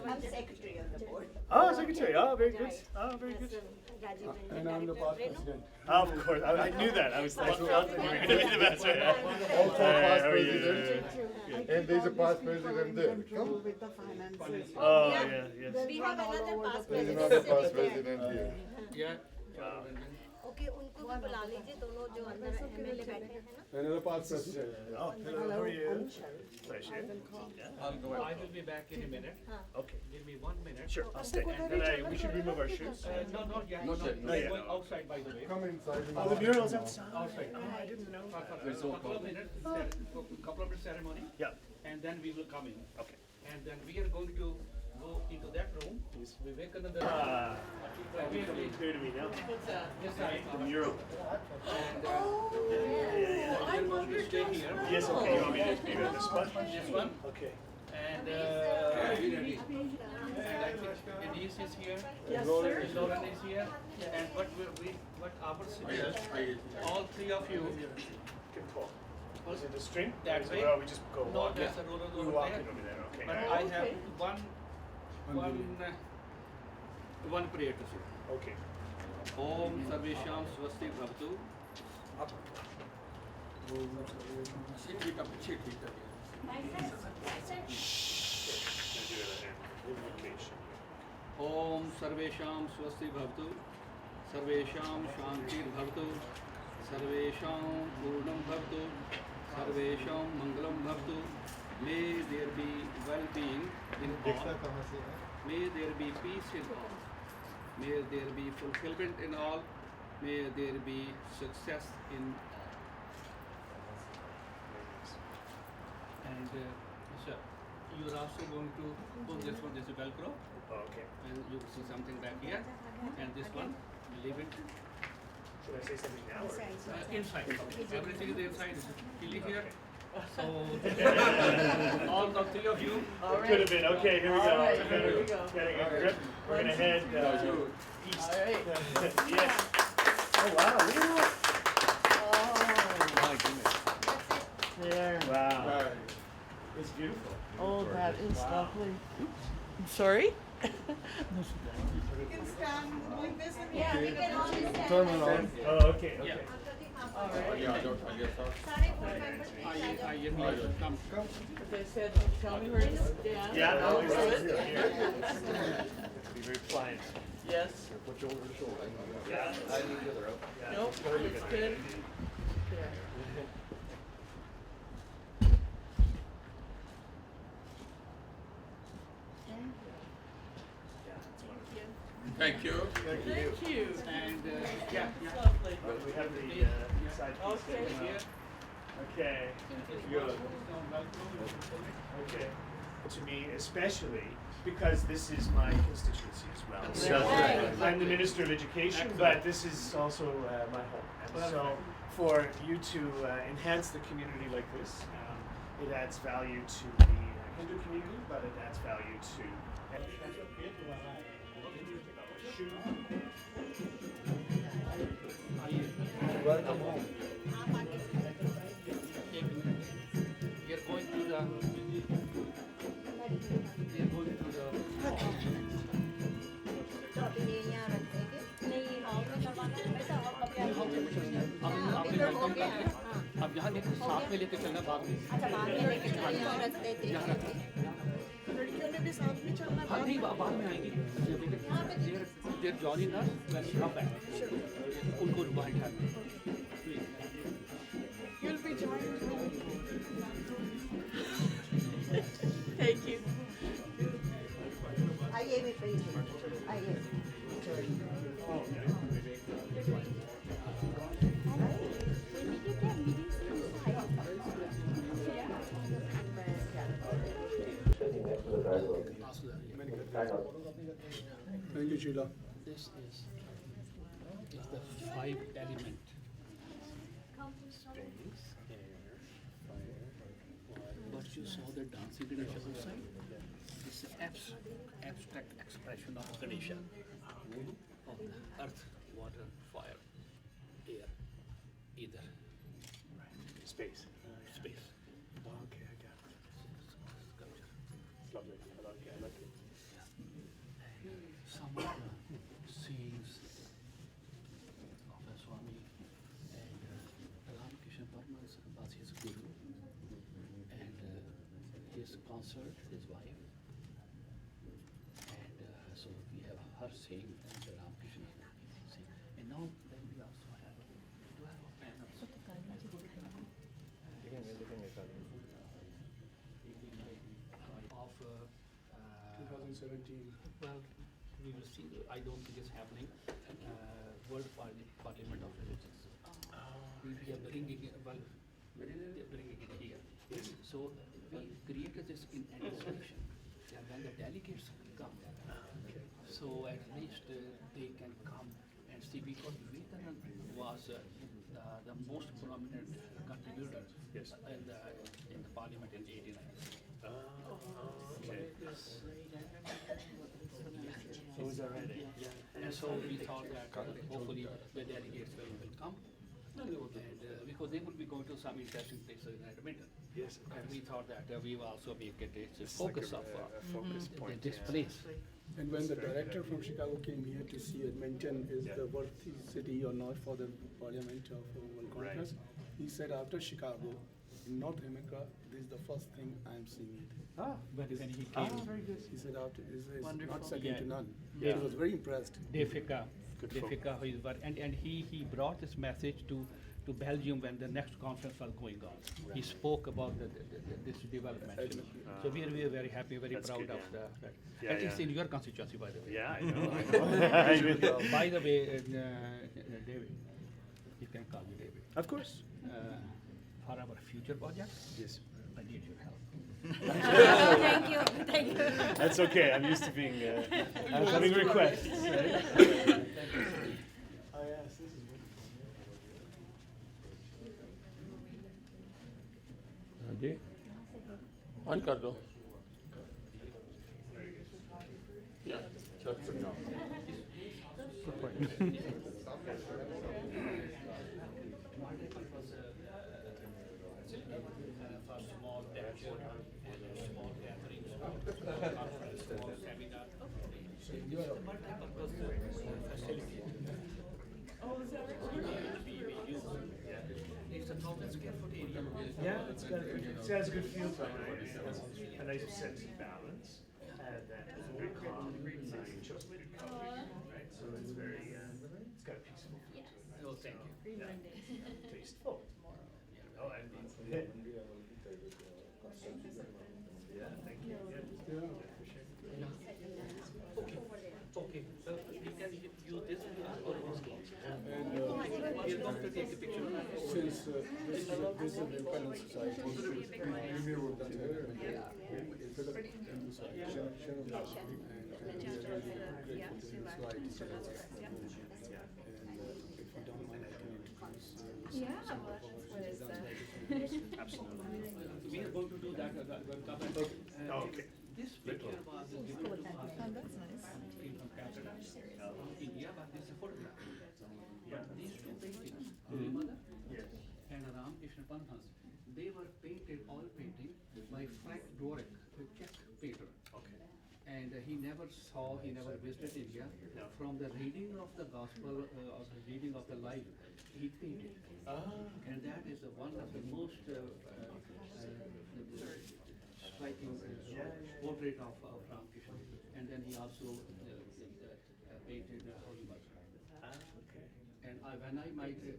I'm secretary of the board. Oh, secretary. Oh, very good. Oh, very good. And I'm the past president. Of course. I knew that. I thought you were going to be the best. Also a past How are you? president. And there's a past president there. Come. with the finances. Oh, yeah, yes. We have another past There's president. another past president here. yeah, Okay, उनको भी बुला लीजिए दोनों जो अंदर MLA बैठे हैं ना. Another past president. Oh, hello. How are you? Pleasure. I will be back in a minute. Okay. Give me 1 minute. Sure, I'll stay. And we should remove our shoes. No, not yet. Not yet. Not yet, Going no. outside, by the way. Come inside. Oh, the mural's outside. Outside. Oh, I didn't know. For couple of minutes, couple of minutes ceremony, Yeah. and then we will come in. Okay. And then we are going to go into that room. Vivekananda. Clear to me now. This side. The mural. And we are going to stay here. Yes, okay. You want me to be on this spot? This one. Okay. And I think Denise is here. Yes, Lauren is here. And what our suggestion, all three of you. Can talk. Is it the string? That way? Well, we just go No, walk. there's a roller We over walk there. it over there. Okay. But I have one one prayer to say. Okay. Om Sarvesham Swasti Bhavatu. Om Sarvesham Swasti Bhavatu. Sarvesham Shantir Bhavatu. Sarvesham Purnam Bhavatu. Sarvesham Mangalam Bhavatu. May there be well-being in all. May there be peace in all. May there be fulfillment in all. May there be success in all. And sir, you are also going to put this one, this is Velcro, Okay. and you will see something back here. And this one, leave it Should I say something now? Or? inside. Everything is inside. You leave here. So all the three of you. It could have been. Okay, here we go. Here we go. Getting a grip. We're gonna head east. All right. Yes. Oh wow! Look at that. My goodness. There. Wow. It's beautiful. Oh, that is lovely. I'm sorry? You can stand like this and Yeah, we can all stand. Terminal. Oh, okay. Okay. Yeah. all right. Yeah, I guess so. Sorry, board members, please. Come. They said, tell me where to stand. Yeah, no, I'll it's do it. here. Be very pliant. Yes. Put you over the shoulder. Yeah. Nope, it's good. There. Thank you. Thank you. And yeah. Lovely. We have the side piece Okay. there. Here. Okay. Good. Okay. To me, especially because this is my constituency as well. So Right. I'm the Minister of Education, but this is also my home. And so for you to enhance the community like this, it adds value to the Hindu community, but it adds value to. Welcome home. We are going to the. We are going to the. तो अभी ये यहाँ रख देंगे नहीं hall में करवाना है वैसे आपने अभी हो गया है हाँ अब यहाँ लेके साथ में लेके चलना बाद में। अच्छा बाद में लेके चलो यहाँ रख देते हैं लड़कियों ने भी साथ में चलना हाँ नहीं बाद में आएंगी। They're joining us when we come back. उनको रिवाइंड करना। You'll be joining me. Thank you. आइए भी प्लीज आइए Thank you, Sheila. This is the 5 element. But you saw the dancing Ganesha outside. This is abstract expression of Ganesha, of the earth, water, fire, air, ether, Space. space. Okay, I got it. Sculpture. It's lovely. I like it. Some of the scenes of the Swami and Ramakrishna Paramahansa was his guru, and his consort, his wife, and so we have her saying and Ramakrishna saying, and now then we also have a panel of 2017. well, we will see. I don't think it's happening. World Parliament of Religions. We are bringing it. Well, we are bringing it here. So we created this in anticipation that when the delegates come, so at least they can come and see, because Vivekanand was the most prominent contributor in the Parliament in '89. Okay. So is that right? And so we thought that hopefully the delegates will come Because they will be going to some interesting places in Edmonton. Yes, of And course. we thought that we will also make it a It's like focus a, of a focus point, this yeah. place. And when the director from Chicago came here to see Edmonton is the worthy city or not for the Parliament of World Congress, he said after Chicago, in North America, this is the first thing I'm seeing it. When he came, very good. He said after is Wonderful. not second to Yeah. none. Yeah. He was very impressed. Defika, Good folk. Defika, who is and he brought this message to Belgium when the next conference was going on. He spoke about this development. So we are very happy, very That's proud good, of yeah. that. Yeah, And it's yeah. in your constituency, by the way. Yeah, I know. I know. By the way, David, you can call me David. Of course. For our future project, Yes. I need your help. Thank you, thank you. That's okay. I'm used to being having requests. Right? Oh yes, this is जी on कर दो For small lecture and small gatherings, conference, small seminar. Multi-purpose facility. It's a 1,000 square foot area. Yeah, it's got it has a good feel to it. Right? It has a nice sense of balance, and then it's very calm, nice chocolate color, right? So it's very, it's got a peaceful feel to it. Oh, thank you. Yeah. Tasteful. Oh, and yeah, thank you. Yeah, for sure. Okay, so we can use this or we're going to take a picture. Since this is an independent society, we were done here and it's a very independent society. And we are really grateful to this society. And if you don't mind, I can introduce some of our citizens. Absolutely. We are going to do that. Okay. This picture was given to us from Canada, India, but this is a photograph. But these two paintings, Holy Mother and Ram Krishna Paramahansa, they were painted, oil painting by Frank Dorick, a Czech painter. Okay. And he never visited India. No. From the reading of the gospel, or the reading of the life, he painted. And that is one of the most striking portrait of Ramakrishna. And then he also painted Holy Mother. Okay. And when I immigrated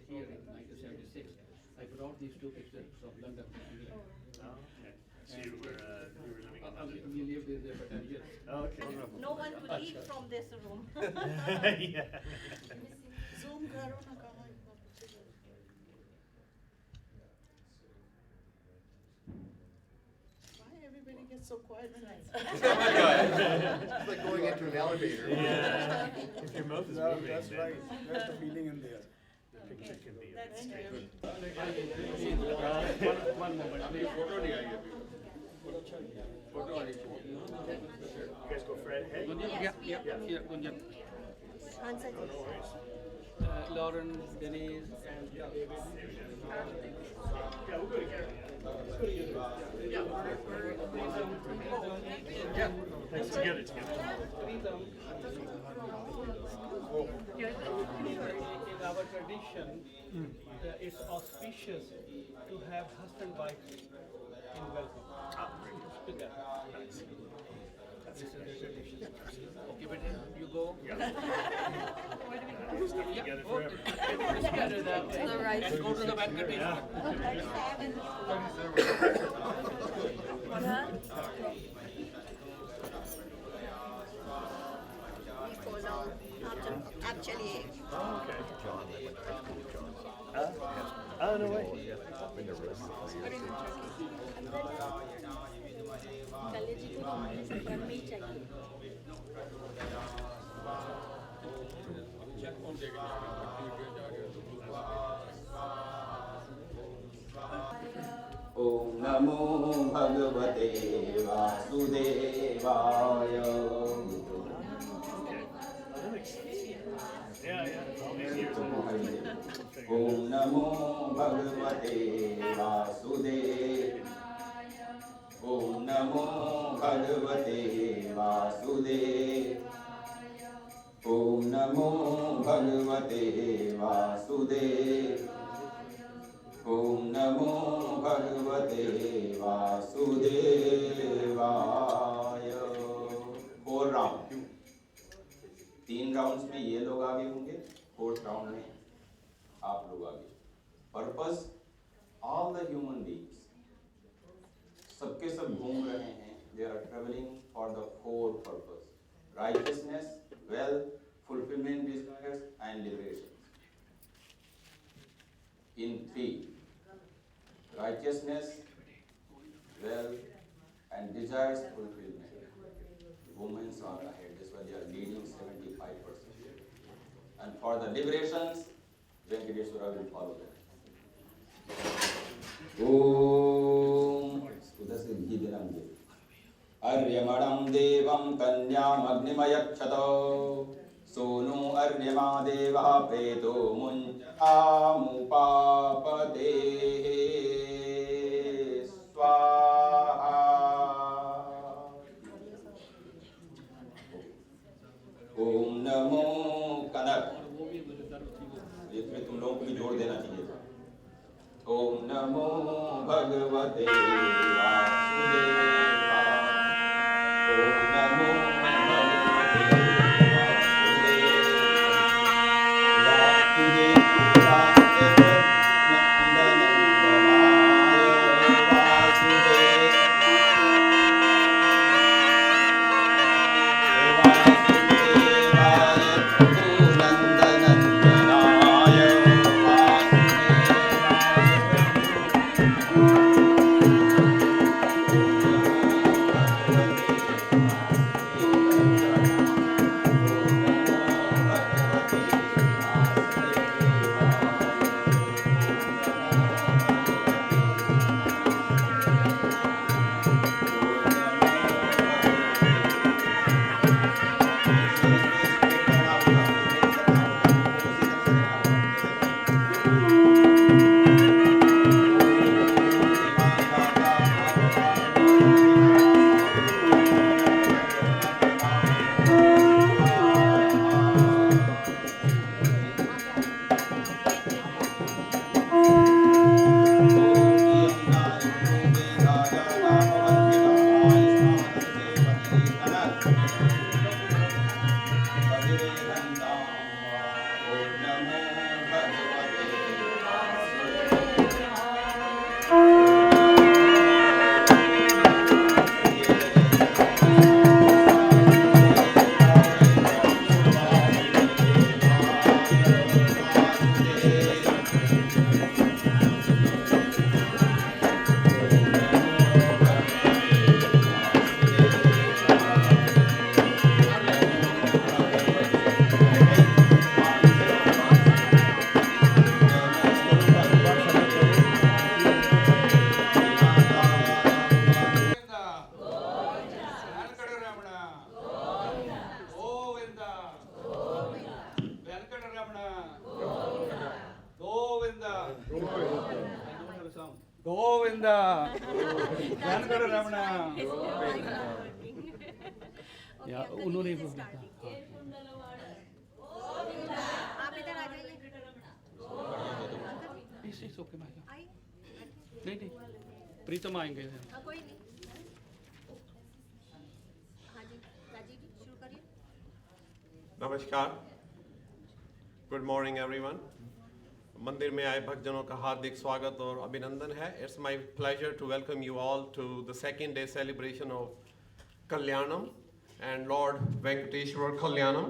here in 1976, I brought these two pictures from London, England. Okay. So you were living in London. We lived in there for 10 years. Okay. No one to leave from this room. Yeah. Zoom करो ना कहाँ इतना पीछे Why everybody gets so quiet tonight? It's like going into an elevator. Yeah. If your mouth is No, moving, that's then right. That's the feeling in there. the picture can be a bit That's scary. One moment. You guys go Fred ahead? Yeah, Gunjan. Answer Lauren, Denise, and David. Yeah, we'll go together. Yeah. Thanks, together. In our tradition, it's auspicious to have husband wife in welcome. Together. This is the tradition. Okay, but you go. Together forever. Together that way. the right. And go to the banquet table. Actually, Oh, no way. कलेजी को घर में ही चाहिए ॐ नमो भगवते वासुदेवाय Yeah, yeah. All these years. Om Namo Bhagavate Vasudevaya. Om Namo Bhagavate Vasudevaya. Om Namo Bhagavate Vasudevaya. Om Namo Bhagavate Vasudevaya. 4 round, 3 rounds में ये लोग आगे होंगे, 4th राउंड में आप लोग आगे. Purpose all the human beings, सबके सब घूम रहे हैं. They are travelling for the 4 purpose: righteousness, wealth, fulfilment desires and liberation. In 3: righteousness, wealth, and desires fulfillment. Women are ahead. That's why they are leading 75%. And for the liberations, Venkateswara will follow them. Om. उधर से घी देना मुझे. अर्यमणं देवं कन्याम् अग्निमयक्षतो सोनो अर्यमा देवः प्रेतो मुञ्चामुपापदे स्वाहा. ओम नमो कनक. इसमें तुम लोगों को भी जोड़ देना चाहिए था. ओम नमो भगवते वासुदेवाय. ओम नमो भगवते गोविंदा जानकर रमणा. या उन्होंने आप इधर आ जाइए. ओके नहीं प्रीतम आएंगे. कोई नहीं. हाँ जी, राजीव जी शुरू करिए. नमस्कार. Good morning everyone. मंदिर में आए भक्तजनों का हार्दिक स्वागत और अभिनंदन है. It's my pleasure to welcome you all to the second day celebration of Kalyanam and Lord Venkateshwar Kalyanam.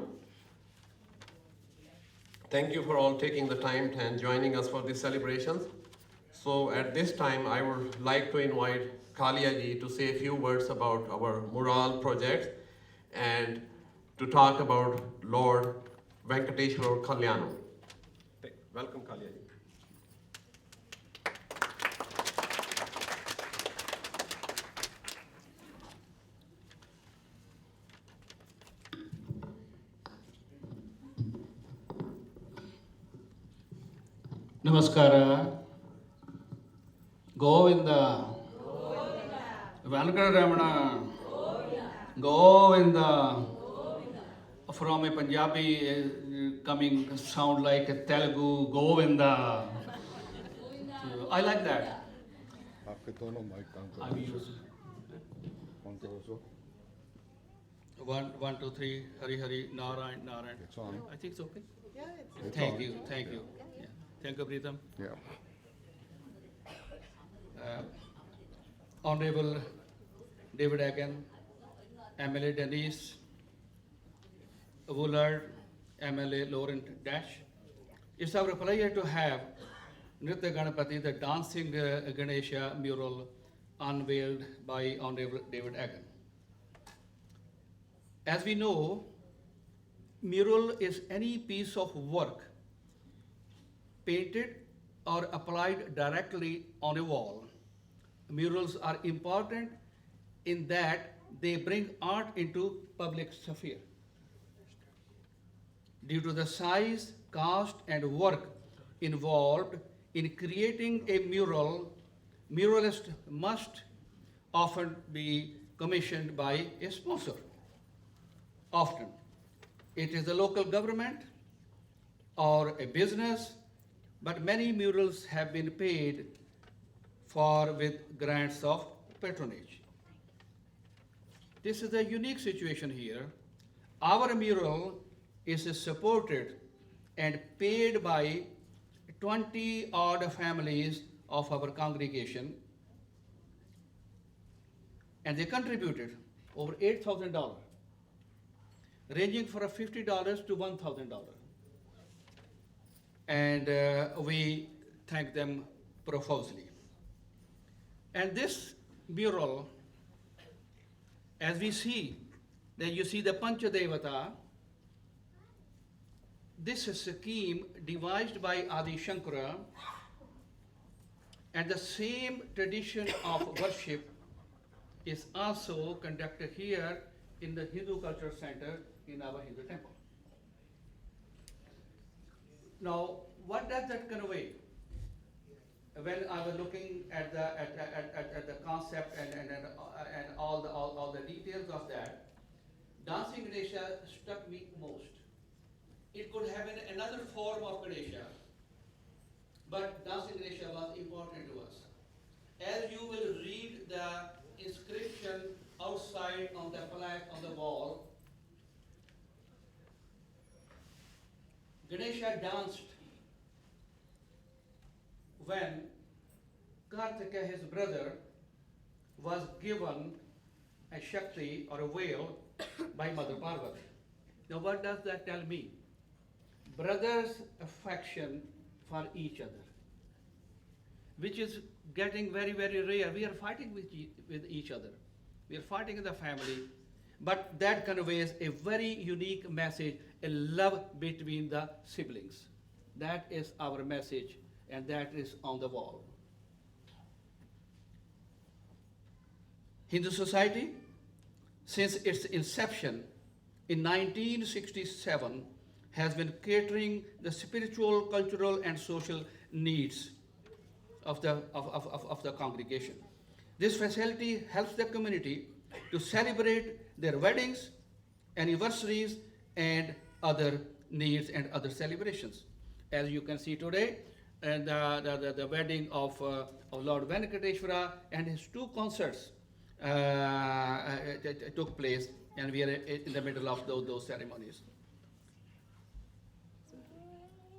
Thank you for all taking the time and joining us for these celebrations. So at this time I would like to invite Kalia ji to say a few words about our mural project and to talk about Lord Venkateshwar Kalyanam. Welcome Kalia ji. ನಮಸ್ಕಾರ Govinda Venkataramana Govinda. From a Punjabi coming sound like a Telugu Govinda. So, I like that. आपके दोनों mic काम I will use कौन करो सो 1, 2, 3. Hari Hari Narayan Narayan. It's on. I think it's okay. Yeah, it's It's Thank on. you. Thank you. Yeah. Thank you, Pritam. Yeah. Honorable David Agan, MLA Denise Woolard, MLA Laurent Dash. It's our pleasure to have Nritya Ganapati, the dancing Ganesha mural unveiled by Honorable David Agan. As we know, mural is any piece of work painted or applied directly on a wall. Murals are important in that they bring art into public sphere. Due to the size, cost, and work involved in creating a mural, muralist must often be commissioned by a sponsor. Often, it is the local government or a business, but many murals have been paid for with grants of patronage. This is a unique situation here. Our mural is supported and paid by 20 odd families of our congregation, and they contributed over $8,000, ranging from $50 to $1,000. And we thank them profusely. And this mural, as we see, that you see the Panchadevata, this is a scheme devised by Adi Shankara, and the same tradition of worship is also conducted here in the Hindu Culture Center in our Hindu temple. Now, what does that convey? When I was looking at the concept and all the details of that, dancing Ganesha struck me most. It could have been another form of Ganesha, but dancing Ganesha was important to us. As you will read the inscription outside on the plaque on the wall, Ganesha danced when Kartika, his brother, was given a Shakti or a veil by Mother Parvati. Now what does that tell me? Brothers' affection for each other, which is getting very, very rare. We are fighting with each other. We are fighting in the family, but that conveys a very unique message, a love between the siblings. That is our message, and that is on the wall. Hindu society, since its inception in 1967, has been catering the spiritual, cultural, and social needs of the congregation. This facility helps the community to celebrate their weddings, anniversaries, and other needs and other celebrations. As you can see today, and the wedding of Lord Venkateshwara and his 2 concerts took place, and we are in the middle of those ceremonies.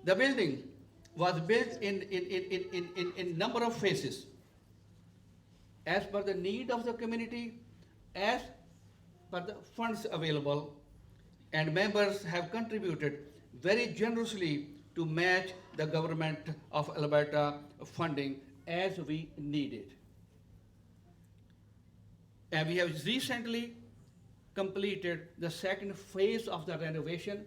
The building was built in number of phases, as per the need of the community, as per the funds available, and members have contributed very generously to match the government of Alberta funding as we needed. And we have recently completed the 2nd phase of the renovation.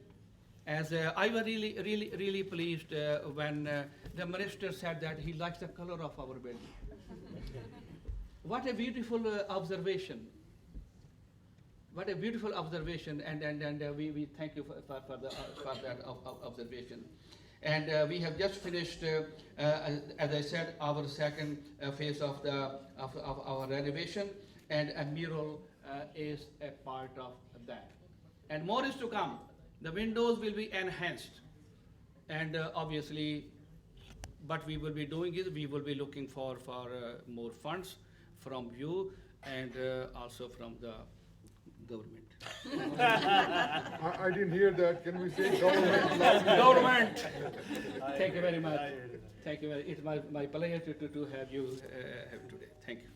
As I was really pleased when the minister said that he likes the color of our building. What a beautiful observation. What a beautiful observation, and we thank you for that observation. And we have just finished, as I said, our second phase of our renovation, and a mural is a part of that. And more is to come. The windows will be enhanced, and obviously, what we will be doing is we will be looking for more funds from you and also from the government. I didn't hear that. Can we say government? Government. Thank you very much. Thank you. It's my pleasure to have you today. Thank you.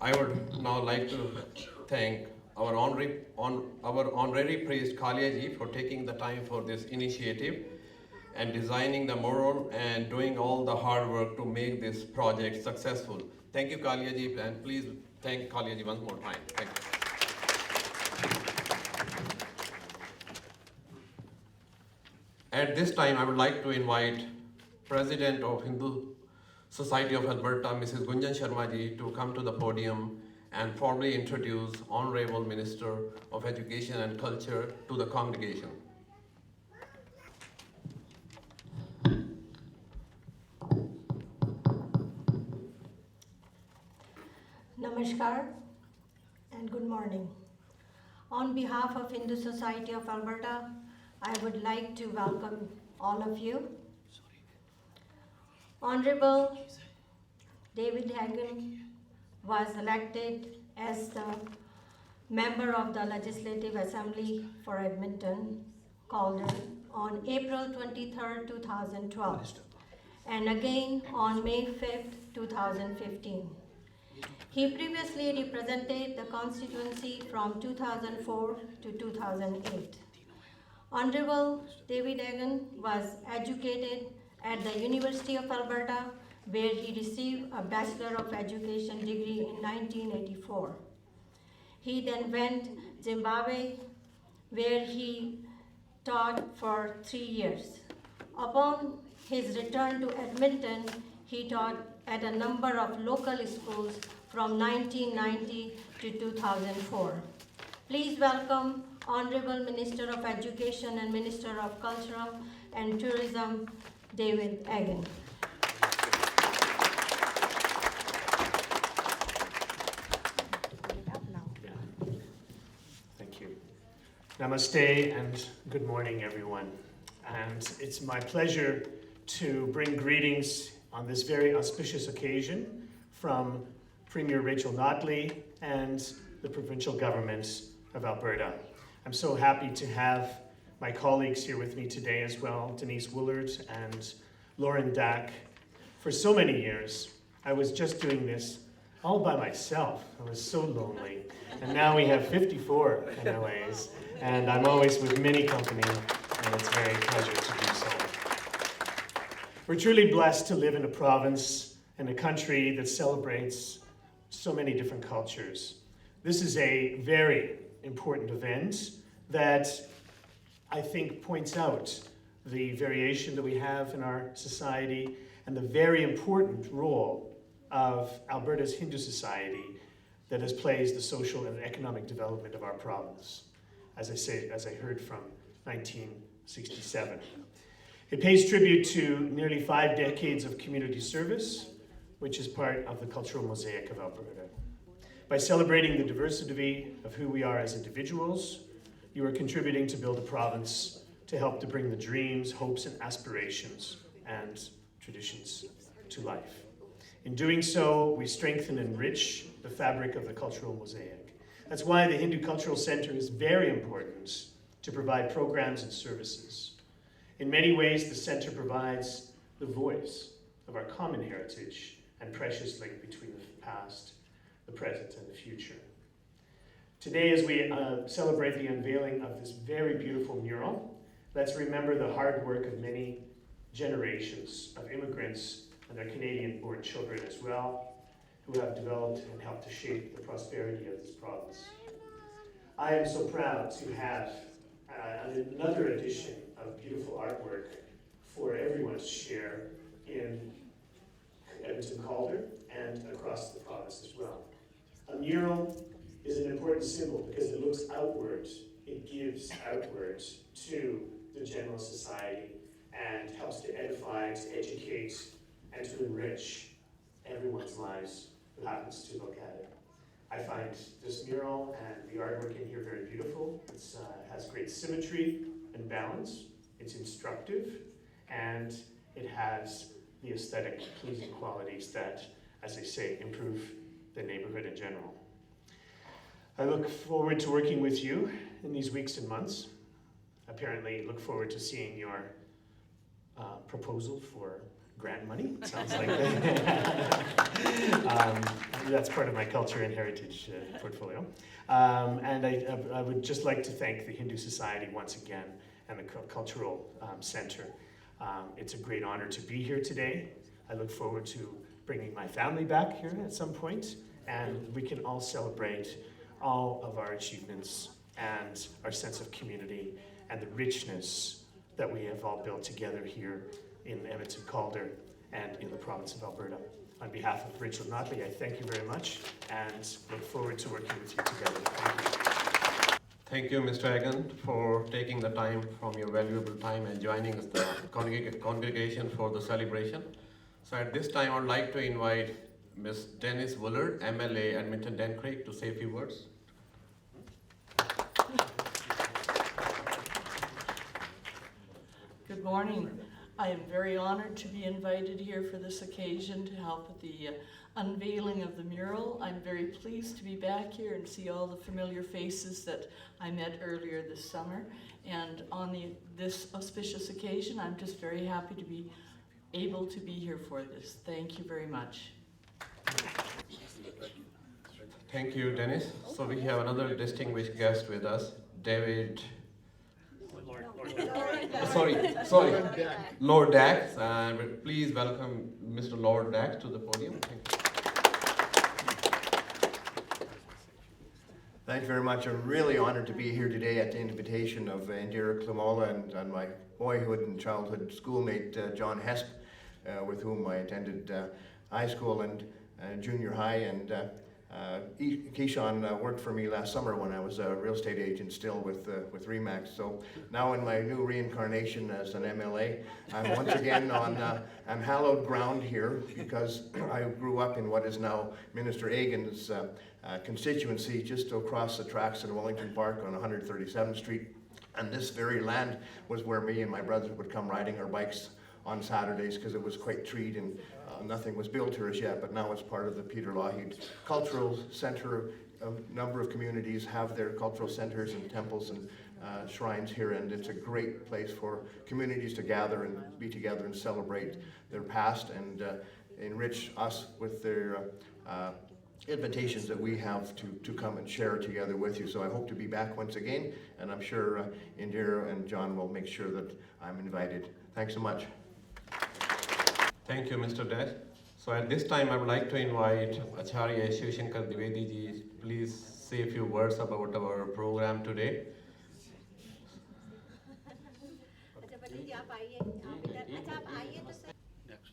I would now like to thank our honorary priest Khaira ji for taking the time for this initiative and designing the mural and doing all the hard work to make this project successful. Thank you, Khaira ji, and please thank Khaira ji once more time. Thank you. At this time, I would like to invite President of Hindu Society of Alberta, Mrs. Gunjan Sharma ji, to come to the podium and formally introduce Honorable Minister of Education and Culture to the congregation. Namaskar and good morning. On behalf of Hindu Society of Alberta, I would like to welcome all of you. Honorable David Hagen was elected as the member of the Legislative Assembly for Edmonton, Calder, on April 23, 2012, and again on May 5, 2015. He previously represented the constituency from 2004 to 2008. Honorable David Hagen was educated at the University of Alberta, where he received a Bachelor of Education degree in 1984. He then went to Zimbabwe, where he taught for 3 years. Upon his return to Edmonton, he taught at a number of local schools from 1990 to 2004. Please welcome Honorable Minister of Education and Minister of Culture and Tourism, David Hagen. Thank you. Namaste and good morning, everyone. And it's my pleasure to bring greetings on this very auspicious occasion from Premier Rachel Notley and the provincial government of Alberta. I'm so happy to have my colleagues here with me today as well, Denise Woolard and Lauren Dack. For so many years, I was just doing this all by myself. I was so lonely. And now we have 54 MLAs, and I'm always with many company, and it's a very pleasure to do so. We're truly blessed to live in a province and a country that celebrates so many different cultures. This is a very important event that I think points out the variation that we have in our society and the very important role of Alberta's Hindu society that has plays the social and economic development of our province, as I heard from 1967. It pays tribute to nearly 5 decades of community service, which is part of the cultural mosaic of Alberta. By celebrating the diversity of who we are as individuals, you are contributing to build a province to help to bring the dreams, hopes, and aspirations and traditions to life. In doing so, we strengthen and enrich the fabric of the cultural mosaic. That's why the Hindu Cultural Center is very important to provide programs and services. In many ways, the center provides the voice of our common heritage and precious link between the past, the present, and the future. Today, as we celebrate the unveiling of this very beautiful mural, let's remember the hard work of many generations of immigrants and their Canadian-born children as well, who have developed and helped to shape the prosperity of this province. I am so proud to have another edition of beautiful artwork for everyone's share in Edmonton Calder and across the province as well. A mural is an important symbol because it looks outward, it gives outward to the general society and helps to edify, to educate, and to enrich everyone's lives who happens to look at it. I find this mural and the artwork in here very beautiful. It has great symmetry and balance. It's instructive, and it has the aesthetic pleasing qualities that, as I say, improve the neighborhood in general. I look forward to working with you in these weeks and months. Apparently look forward to seeing your proposal for grant money. It sounds like that's part of my culture and heritage portfolio. And I would just like to thank the Hindu Society once again and the Cultural Center. It's a great honor to be here today. I look forward to bringing my family back here at some point, and we can all celebrate all of our achievements and our sense of community and the richness that we have all built together here in Edmonton Calder and in the province of Alberta. On behalf of Rachel Notley, I thank you very much and look forward to working with you together. Thank you. Thank you, Mr. Hagan, for taking the time from your valuable time and joining us, the congregation, for the celebration. So at this time, I would like to invite Ms. Dennis Woolard, MLA, Edmonton Dencraig, to say a few words. Good morning. I am very honored to be invited here for this occasion to help with the unveiling of the mural. I'm very pleased to be back here and see all the familiar faces that I met earlier this summer. And on this auspicious occasion, I'm just very happy to be able to be here for this. Thank you very much. Thank you, Dennis. So we have another distinguished guest with us, David. Lord Dax. Please welcome Mr. Lord Dax to the podium. Thank you. Thanks very much. I'm really honored to be here today at the invitation of Indira Klamola and my boyhood and childhood schoolmate, John Hesp, with whom I attended high school and junior high. And Keyshawn worked for me last summer when I was a real estate agent still with RE/MAX. So now in my new reincarnation as an MLA, I'm once again on hallowed ground here because I grew up in what is now Minister Hagan's constituency just across the tracks in Wellington Park on 137th Street. And this very land was where me and my brothers would come riding our bikes on Saturdays because it was quite treed and nothing was built here as yet, but now it's part of the Peter Lougheed Cultural Center. A number of communities have their cultural centers and temples and shrines here, and it's a great place for communities to gather and be together and celebrate their past and enrich us with their invitations that we have to come and share together with you. So I hope to be back once again, and I'm sure Indira and John will make sure that I'm invited. Thanks so much. Thank you, Mr. Dash. So at this time, I would like to invite Acharya Shivshankar Dwivedi ji. Please say a few words about our program today. Next.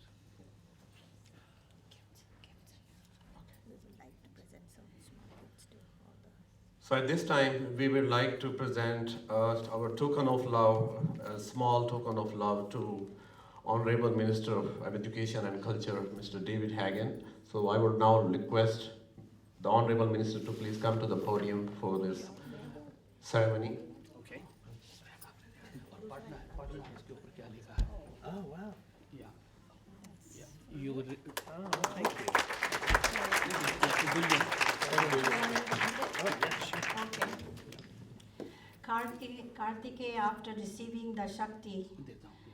So at this time, we would like to present our token of love, a small token of love to Honorable Minister of Education and Culture, Mr. David Hagan. So I would now request the Honorable Minister to please come to the podium for this ceremony. Okay. Oh, wow. Yeah. You would. Oh, thank you. Kartikeya, after receiving the Shakti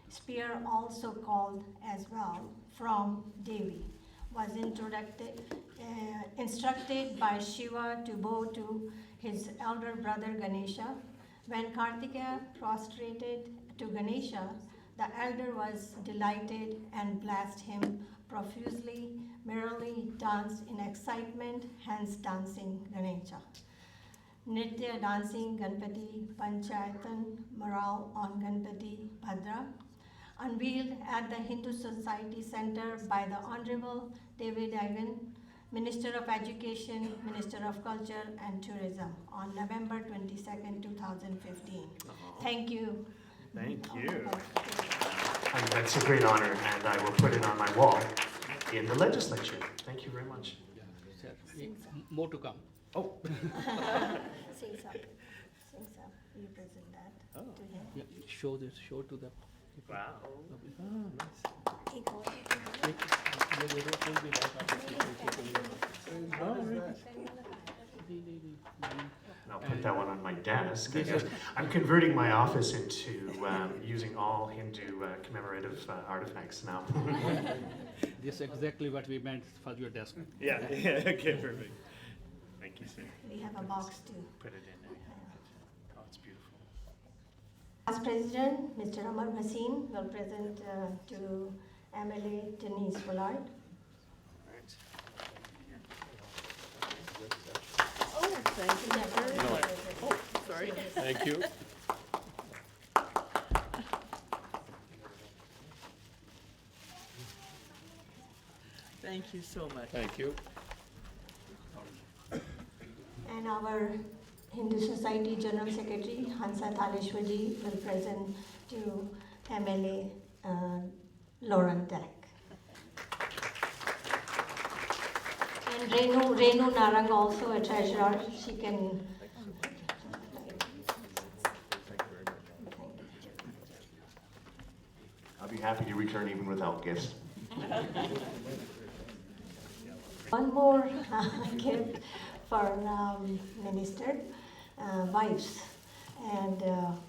spear, also called as well from Devi, was instructed by Shiva to bow to his elder brother Ganesha. When Kartikeya prostrated to Ganesha, the elder was delighted and blessed him profusely, merrily danced in excitement, hence dancing Ganesha. Nritya dancing Ganpati Panchayatan mural on Ganpati Bhadra, unveiled at the Hindu Society Center by the Honorable David Hagan, Minister of Education, Minister of Culture and Tourism on November 22nd, 2015. Thank you. Thank you. And that's a great honor, and I will put it on my wall in the legislature. Thank you very much. More to come. Oh. Sing some. You present that to him. Yeah, show to the. Wow. I'll put that one on my desk. I'm converting my office into using all Hindu commemorative artifacts now. This is exactly what we meant for your desk. Yeah, okay, perfect. Thank you, sir. We have a box too. Put it in there. Oh, it's beautiful. Past President, Mr. Amar Bhasin, will present to MLA Denise Willard. Thank you very much. Oh, sorry. Thank you. Thank you so much. Thank you. And our Hindu Society General Secretary, Hansa Thaleshwarji, will present to MLA Lauren Deck. And Renu Narang, also a treasurer, she can. I'll be happy to return even without gifts. One more gift for Minister wives, and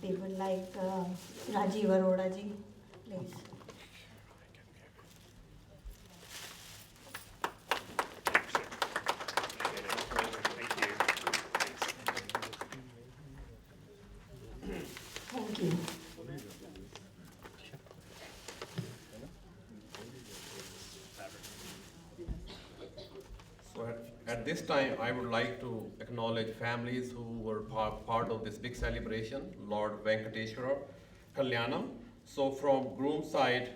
we would like Rajiv Arora ji, please. Thank you. So at this time, I would like to acknowledge families who were part of this big celebration, Lord Venkateshwara Kalyanam. So from groom side,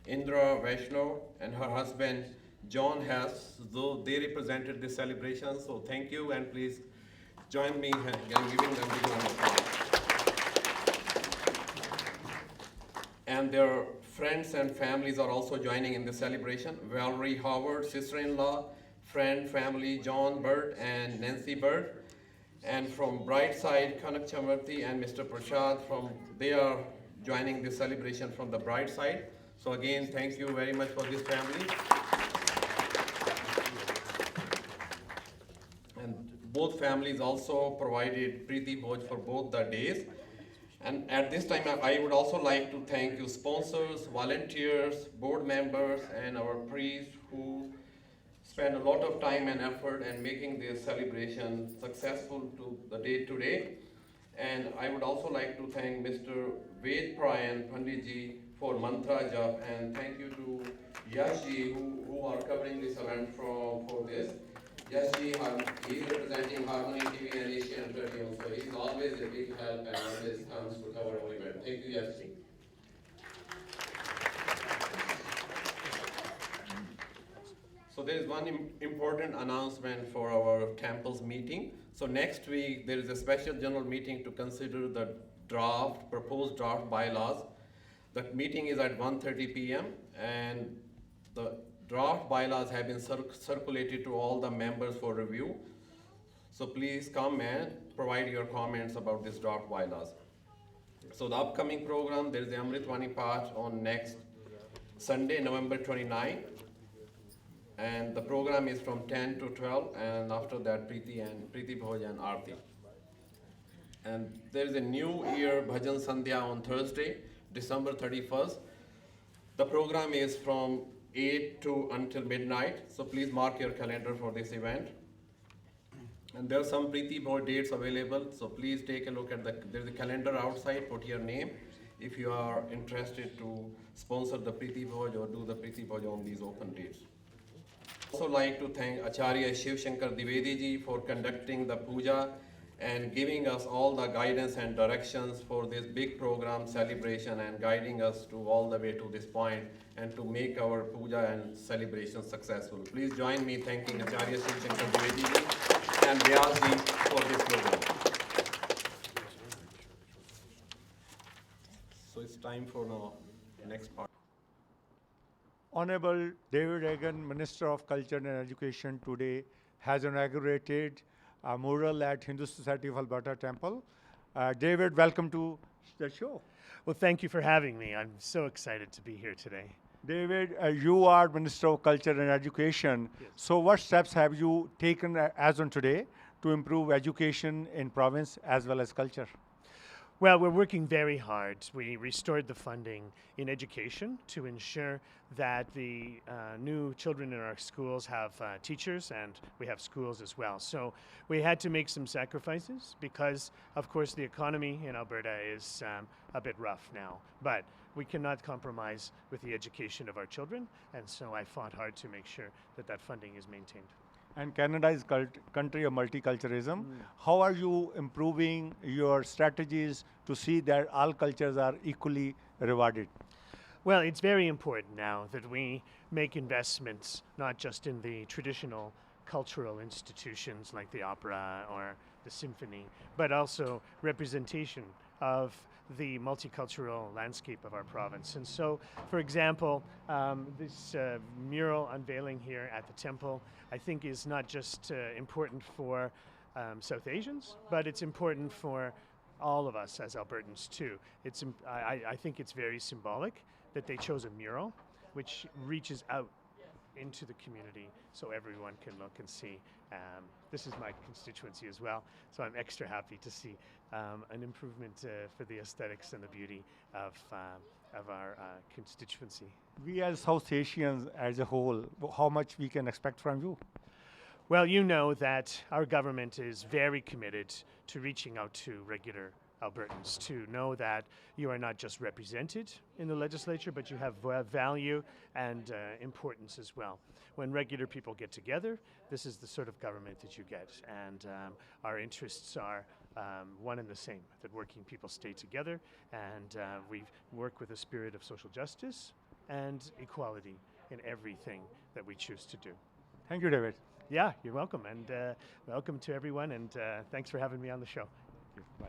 Indra Vaishnav and her husband John Hess, though they represented this celebration. So thank you, and please join me in giving them a big round of applause. And their friends and families are also joining in the celebration. Valerie Howard, sister-in-law, friend, family, John Bird and Nancy Bird. And from bride side, Kanak Chamarti and Mr. Prashad, they are joining this celebration from the bride side. So again, thank you very much for this family. And both families also provided Preeti Bhoj for both the days. And at this time, I would also like to thank you sponsors, volunteers, board members, and our priests who spend a lot of time and effort in making this celebration successful to the day today. And I would also like to thank Mr. Ved Prayan Panditji for mantra jap, and thank you to Yashji who are covering this event for this. Yashji, he is representing Harmony TV and Asian 30 also. He is always a big help and always comes to cover our event. Thank you, Yashji. So there is one important announcement for our temple's meeting. So next week there is a special general meeting to consider the proposed draft bylaws. The meeting is at 1:30 p.m. and the draft bylaws have been circulated to all the members for review. So please come and provide your comments about this draft bylaws. So the upcoming program, there is the Amritwani Path on next Sunday, November 29. And the program is from 10 to 12, and after that Preeti Bhoj and Aarti. And there is a New Year Bhajan Sandhya on Thursday, December 31st. The program is from 8 to until midnight, so please mark your calendar for this event. And there are some Preeti Bhoj dates available, so please take a look at there's a calendar outside, put your name if you are interested to sponsor the Preeti Bhoj or do the Preeti Bhoj on these open dates. Also like to thank Acharya Shiv Shankar Dwivedi ji for conducting the puja and giving us all the guidance and directions for this big program celebration and guiding us to all the way to this point and to make our puja and celebration successful. Please join me thanking Acharya Sri Shankar Dwivedi ji and Vyas ji for this program. So it's time for the next part. Honorable David Hagan, Minister of Culture and Education, today has inaugurated a mural at Hindu Society of Alberta Temple. David, welcome to the show. Well, thank you for having me. I'm so excited to be here today. David, you are Minister of Culture and Education. Yes. So what steps have you taken as on today to improve education in province as well as culture? Well, we're working very hard. We restored the funding in education to ensure that the new children in our schools have teachers, and we have schools as well. So we had to make some sacrifices because, of course, the economy in Alberta is a bit rough now. But we cannot compromise with the education of our children, and so I fought hard to make sure that that funding is maintained. And Canada is country of multiculturalism. How are you improving your strategies to see that all cultures are equally rewarded? Well, it's very important now that we make investments not just in the traditional cultural institutions like the opera or the symphony, but also representation of the multicultural landscape of our province. And so, for example, this mural unveiling here at the temple, I think is not just important for South Asians, but it's important for all of us as Albertans too. I think it's very symbolic that they chose a mural which reaches out into the community so everyone can look and see. This is my constituency as well, so I'm extra happy to see an improvement for the aesthetics and the beauty of our constituency. We as South Asians as a whole, how much we can expect from you? Well, you know that our government is very committed to reaching out to regular Albertans to know that you are not just represented in the legislature, but you have value and importance as well. When regular people get together, this is the sort of government that you get, and our interests are one and the same, that working people stay together, and we work with a spirit of social justice and equality in everything that we choose to do. Thank you, David. Yeah, you're welcome, and welcome to everyone, and thanks for having me on the show. Bye.